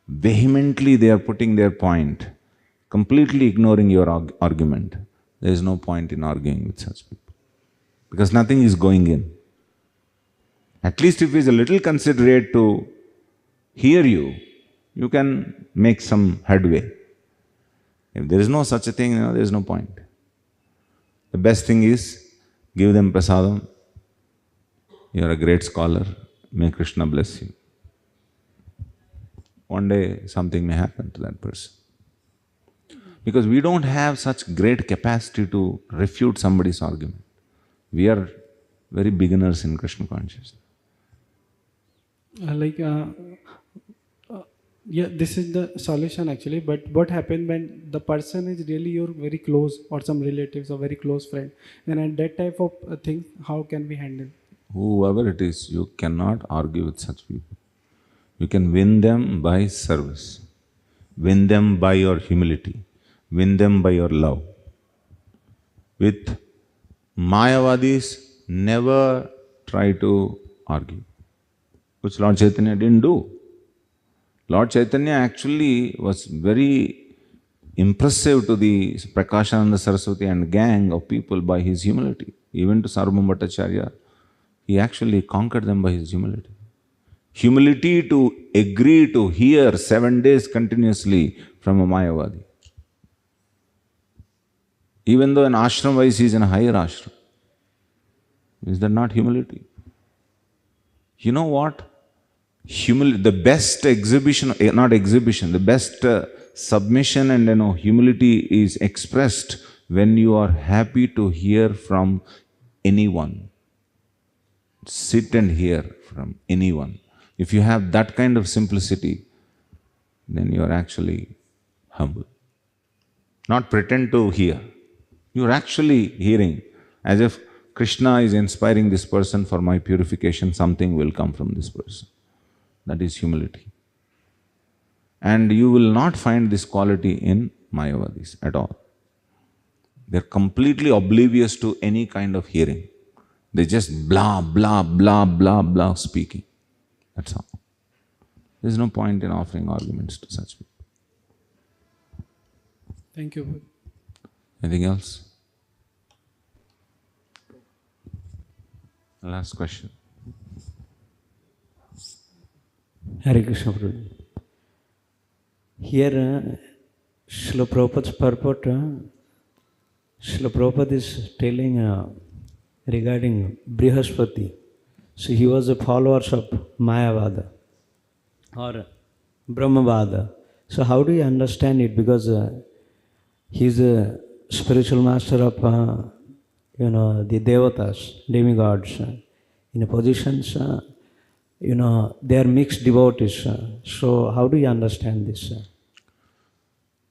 vehemently they are putting their point, completely ignoring your argument. There is no point in arguing with such people. Because nothing is going in. At least if he is a little considerate to hear you, you can make some headway. If there is no such a thing, there is no point. The best thing is, give them prasadam. You are a great scholar. May Krishna bless you. One day something may happen to that person. Because we don't have such great capacity to refute somebody's argument. We are very beginners in Krishna consciousness. This is the solution actually, but what happens when the person is really your very close, or some relatives or very close friend, then at that type of thing, how can we handle? Whoever it is, you cannot argue with such people. You can win them by service, win them by your humility, win them by your love. With Mayavadis, never try to argue, which Lord Chaitanya didn't do. Lord Chaitanya actually was very impressive to the Prakashananda Saraswati and gang of people by his humility. Even to Sarvam Bhattacharya, he actually conquered them by his humility. Humility to agree to hear 7 days continuously from a Mayavadi. Even though in ashram wise he is in a higher ashram. Is that not humility? You know what? The best the best submission and humility is expressed when you are happy to hear from anyone. sit and hear from anyone. If you have that kind of simplicity, then you are actually humble. Not pretend to hear. You are actually hearing as if Krishna is inspiring this person for my purification, something will come from this person. That is humility. And you will not find this quality in Mayavadis at all. They are completely oblivious to any kind of hearing. They just blah, blah, blah, blah, blah speaking. That's all. There is no point in offering arguments to such people. Thank you. Anything else? Last question. Hare Krishna Prabhu. Here, Srila Prabhupada's purport, Srila Prabhupada is telling regarding Brihaspati. So he was a follower of Mayavada or Brahmavada. So how do you understand it? Because he's a spiritual master of the devatas, demigods. In a positions, they are mixed devotees. So how do you understand this?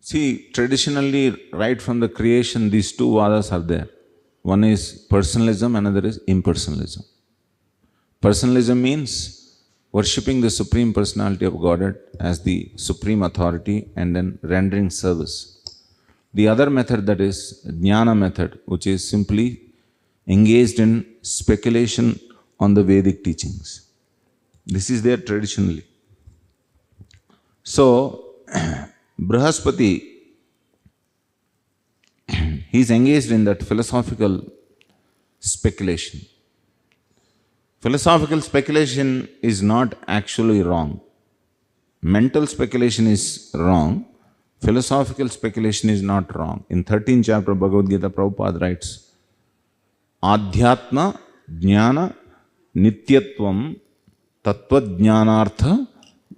See, traditionally, right from the creation, these two vadas are there. One is personalism, another is impersonalism. Personalism means worshipping the Supreme Personality of Godhead as the supreme authority and then rendering service. The other method, that is jnana method, which is simply engaged in speculation on the Vedic teachings. This is there traditionally. So, Brihaspati, he is engaged in that philosophical speculation. Philosophical speculation is not actually wrong. Mental speculation is wrong. Philosophical speculation is not wrong. In 13th chapter of Bhagavad Gita, Prabhupada writes, Adhyatma jnana nityatvam tattva jnanartha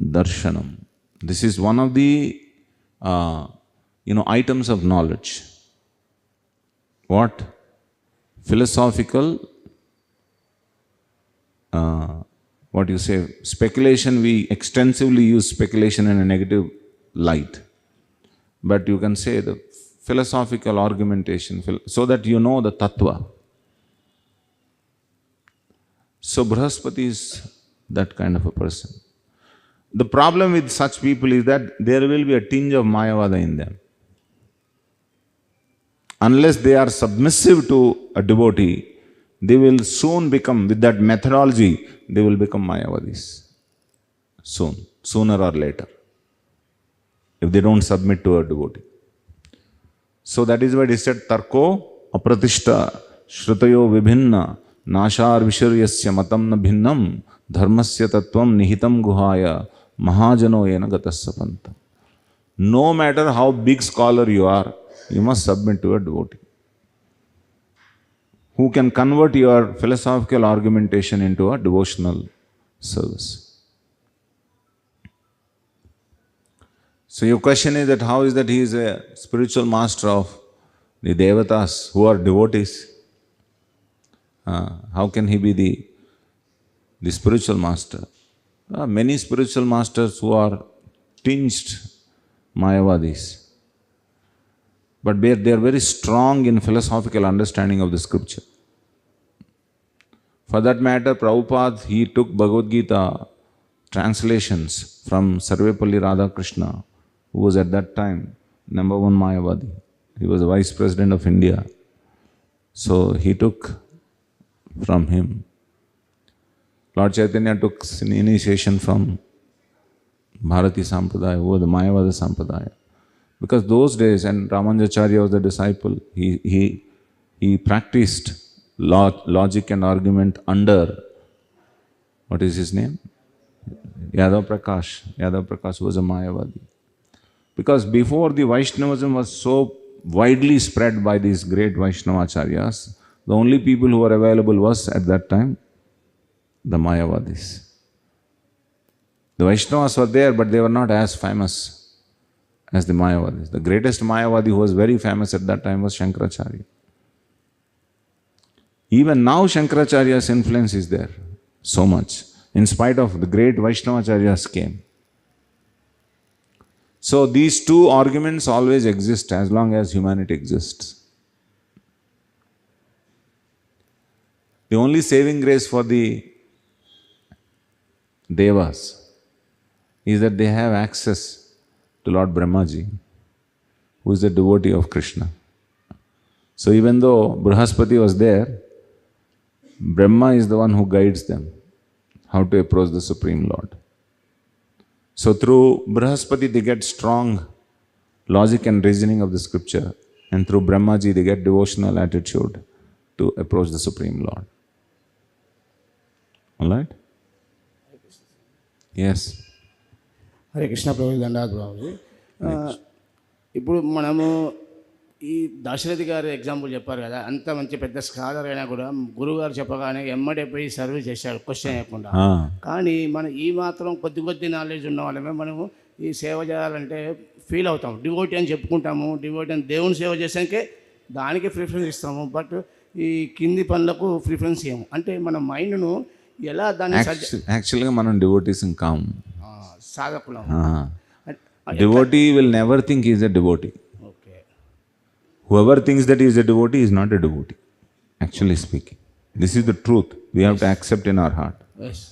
darshanam. This is one of the items of knowledge. What? Philosophical, speculation, we extensively use speculation in a negative light. But you can say the philosophical argumentation, so that you know the tattva. So Brihaspati is that kind of a person. The problem with such people is that there will be a tinge of Mayavada in them. Unless they are submissive to a devotee, they will soon become, with that methodology, they will become Mayavadis. Sooner or later, if they don't submit to a devotee. So that is why it said, Tarko apratishta shrutayo vibhinna nashar visharyasya matam na bhinnam dharmasya tattvam nihitam guhaya mahajano yena gatasya. No matter how big scholar you are, you must submit to a devotee who can convert your philosophical argumentation into a devotional service. So your question is that how is that he is a spiritual master of the devatas who are devotees? How can he be the spiritual master? Many spiritual masters who are tinged Mayavadis. But they are very strong in philosophical understanding of the scripture. For that matter, Prabhupada, he took Bhagavad Gita translations from Sarvepalli Radhakrishna, who was at that time #1 Mayavadi. He was the Vice President of India. So he took from him. Lord Chaitanya took initiation from Bharati Sampradaya, who was the Mayavada Sampradaya. Because those days, and Ramanujacharya was the disciple, he practiced logic and argument under, what is his name? Yadav Prakash. Yadav Prakash was a Mayavadi. Because before the Vaishnavism was so widely spread by these great Vaishnavacharyas, the only people who were available was at that time the Mayavadis. The Vaishnavas were there, but they were not as famous as the Mayavadis. The greatest Mayavadi who was very famous at that time was Shankaracharya. Even now Shankaracharya's influence is there so much, in spite of the great Vaishnavacharyas came. So these two arguments always exist as long as humanity exists. The only saving grace for the Devas is that they have access to Lord Brahmaji, who is a devotee of Krishna. So even though Brihaspati was there, Brahma is the one who guides them how to approach the Supreme Lord. So through Brihaspati they get strong logic and reasoning of the scripture, and through Brahmaji they get devotional attitude to approach the Supreme Lord. Alright? Yes. Hare Krishna ప్రభు దండాత్ బాబుజీ. ఇప్పుడు మనము ఈ దాశరథి గారు example చెప్పారు కదా, అంత మంచి పెద్ద scholar అయినా కూడా గురువు గారు చెప్పగానే ఎమ్మడే పోయి సర్వీస్ చేశాడు క్వశ్చన్ చేయకుండా. కానీ మనం ఈ మాత్రం కొద్ది నాలెడ్జ్ ఉన్న వాళ్ళమే మనము ఈ సేవ చేయాలంటే ఫీల్ అవుతాం. డివోటీ అని చెప్పుకుంటాము, డివోటీ అని దేవుని సేవ చేసాకే దానికి ప్రిఫరెన్స్ ఇస్తాము. బట్ ఈ కింది పనులకు ప్రిఫరెన్స్ ఇవ్వము. అంటే మన మైండ్ను ఎలా దాన్ని యాక్చువల్గా మనం డివోటీస్ కాము, సాధకులం. Devotee will never think he is a devotee. Okay. Whoever thinks that he is a devotee is not a devotee, actually speaking. This is the truth. We have to accept in our heart. Yes.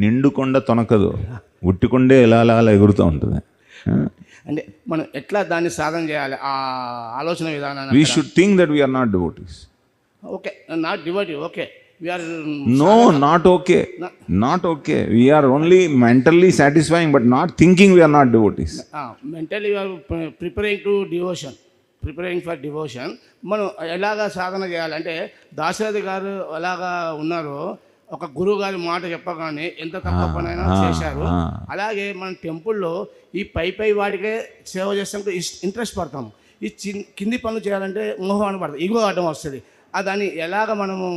నిండుకొండ తొనకదు, ఉట్టికొండే ఎలా ఎగురుతూ ఉంటుంది. అంటే మనం ఎట్లా దాన్ని సాధన చేయాలి, ఆ ఆలోచన విధానాన్ని. We should think that we are not devotees. Okay, not devotee. Okay, No, not okay. Not okay. We are only mentally satisfying, but not thinking we are not devotees. Mentally preparing for devotion. మనం ఎలాగా సాధన చేయాలంటే దాశరథి గారు ఎలాగా ఉన్నారో, ఒక గురువు గారి మాట చెప్పగానే ఎంత తక్కువ పనైనా చేశారు. అలాగే మన టెంపుల్లో ఈ పై వాటికే సేవ చేస్తాం, ఇంట్రెస్ట్ పడతాము. ఈ కింది పనులు చేయాలంటే మోహం పడతాం, ఇగో అడ్డం వస్తుంది. దాన్ని ఎలాగ మనము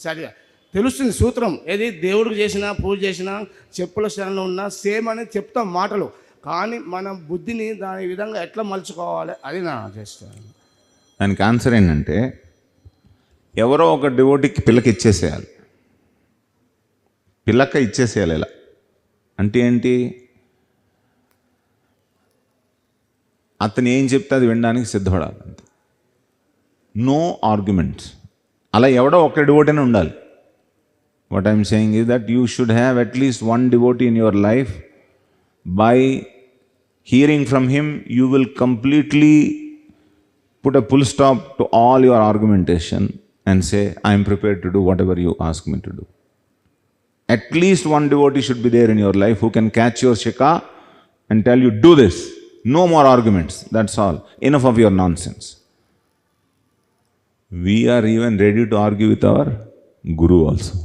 సరిగా తెలుస్తుంది సూత్రం. ఏది దేవుడికి చేసినా పూజ చేసినా చెప్పుల స్థానంలో ఉన్నా సేమ్ అనేది చెప్తాం మాటలు, కానీ మన బుద్ధిని దాని విధంగా ఎట్లా మలుచుకోవాలి అది నా చేస్తాను. దానికి ఆన్సర్ ఏంటంటే, ఎవరో ఒక డివోటీకి పిల్లకి ఇచ్చేసేయాలి. పిల్లక ఇచ్చేసేయాలి. ఇలా అంటే ఏంటి, అతను ఏం చెప్తే అది వినడానికి సిద్ధపడాలి. అంతే. No arguments. అలా ఎవడో ఒక డివోటీనే ఉండాలి. What I'm saying is that you should have at least one devotee in your life. By hearing from him, you will completely put a full stop to all your argumentation and say, I am prepared to do whatever you ask me to do. At least one devotee should be there in your life who can catch your shika and tell you, do this. No more arguments. That's all. Enough of your nonsense. We are even ready to argue with our Guru also.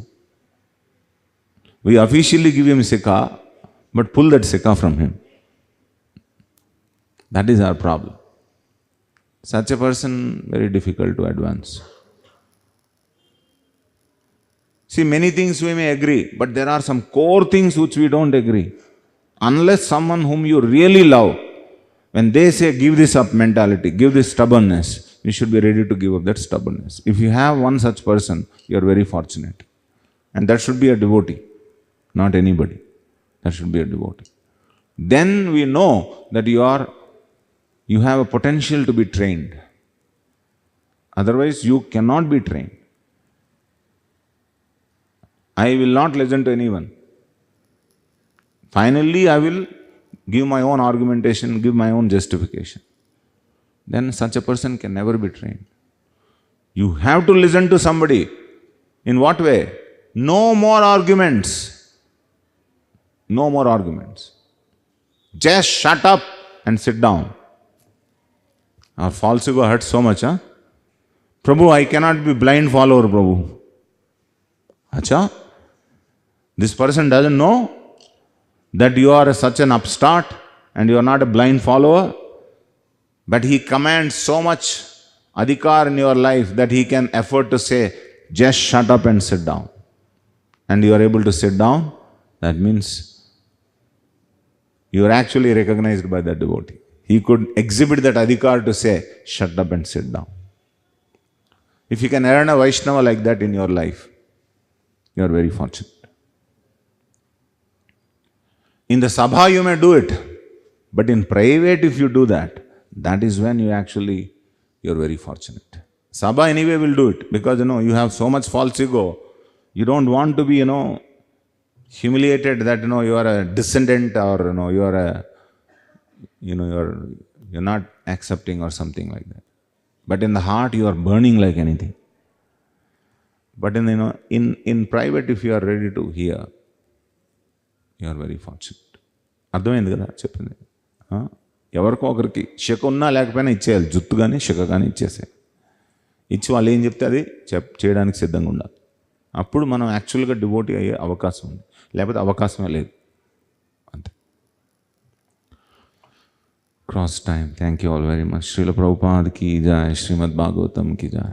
We officially give him shika, but pull that shika from him. That is our problem. Such a person, very difficult to advance. See, many things we may agree, but there are some core things which we don't agree. Unless someone whom you really love, when they say give this up mentality, give this stubbornness, you should be ready to give up that stubbornness. If you have one such person, you are very fortunate. And that should be a devotee, not anybody. That should be a devotee. Then we know that you have a potential to be trained. Otherwise, you cannot be trained. I will not listen to anyone. Finally, I will give my own argumentation, give my own justification. Then such a person can never be trained. You have to listen to somebody. In what way? No more arguments. No more arguments. Just shut up and sit down. Our false ego hurts so much, huh? Prabhu, I cannot be blind follower, Prabhu. Acha? This person doesn't know that you are such an upstart and you are not a blind follower, but he commands so much adhikar in your life that he can afford to say, just shut up and sit down. And you are able to sit down, that means you are actually recognized by that devotee. He could exhibit that adhikar to say, shut up and sit down. If you can earn a Vaishnava like that in your life, you are very fortunate. In the sabha you may do it, but in private if you do that, that is when you are very fortunate. Sabha anyway will do it, because you have so much false ego. You don't want to be, humiliated that, you are a descendant, or you are a, you're not accepting or something like that. But in the heart you are burning like anything. But in private, if you are ready to hear, you are very fortunate. అర్థమైంది కదా చెప్పింది? ఎవరికో ఒకరికి శక ఉన్నా లేకపోయినా ఇచ్చేయాలి, జుత్తు కానీ శక కానీ ఇచ్చేసేయాలి. ఇచ్చి వాళ్ళు ఏం చెప్తే అది చేయడానికి సిద్ధంగా ఉండాలి. అప్పుడు మనం యాక్చువల్గా డివోటీ అయ్యే అవకాశం ఉంది, లేకపోతే అవకాశమే లేదు. అంతే. Cross time. Thank you all very much. Srila Prabhupad కీ జై, శ్రీమద్ భాగవతం కీ జై.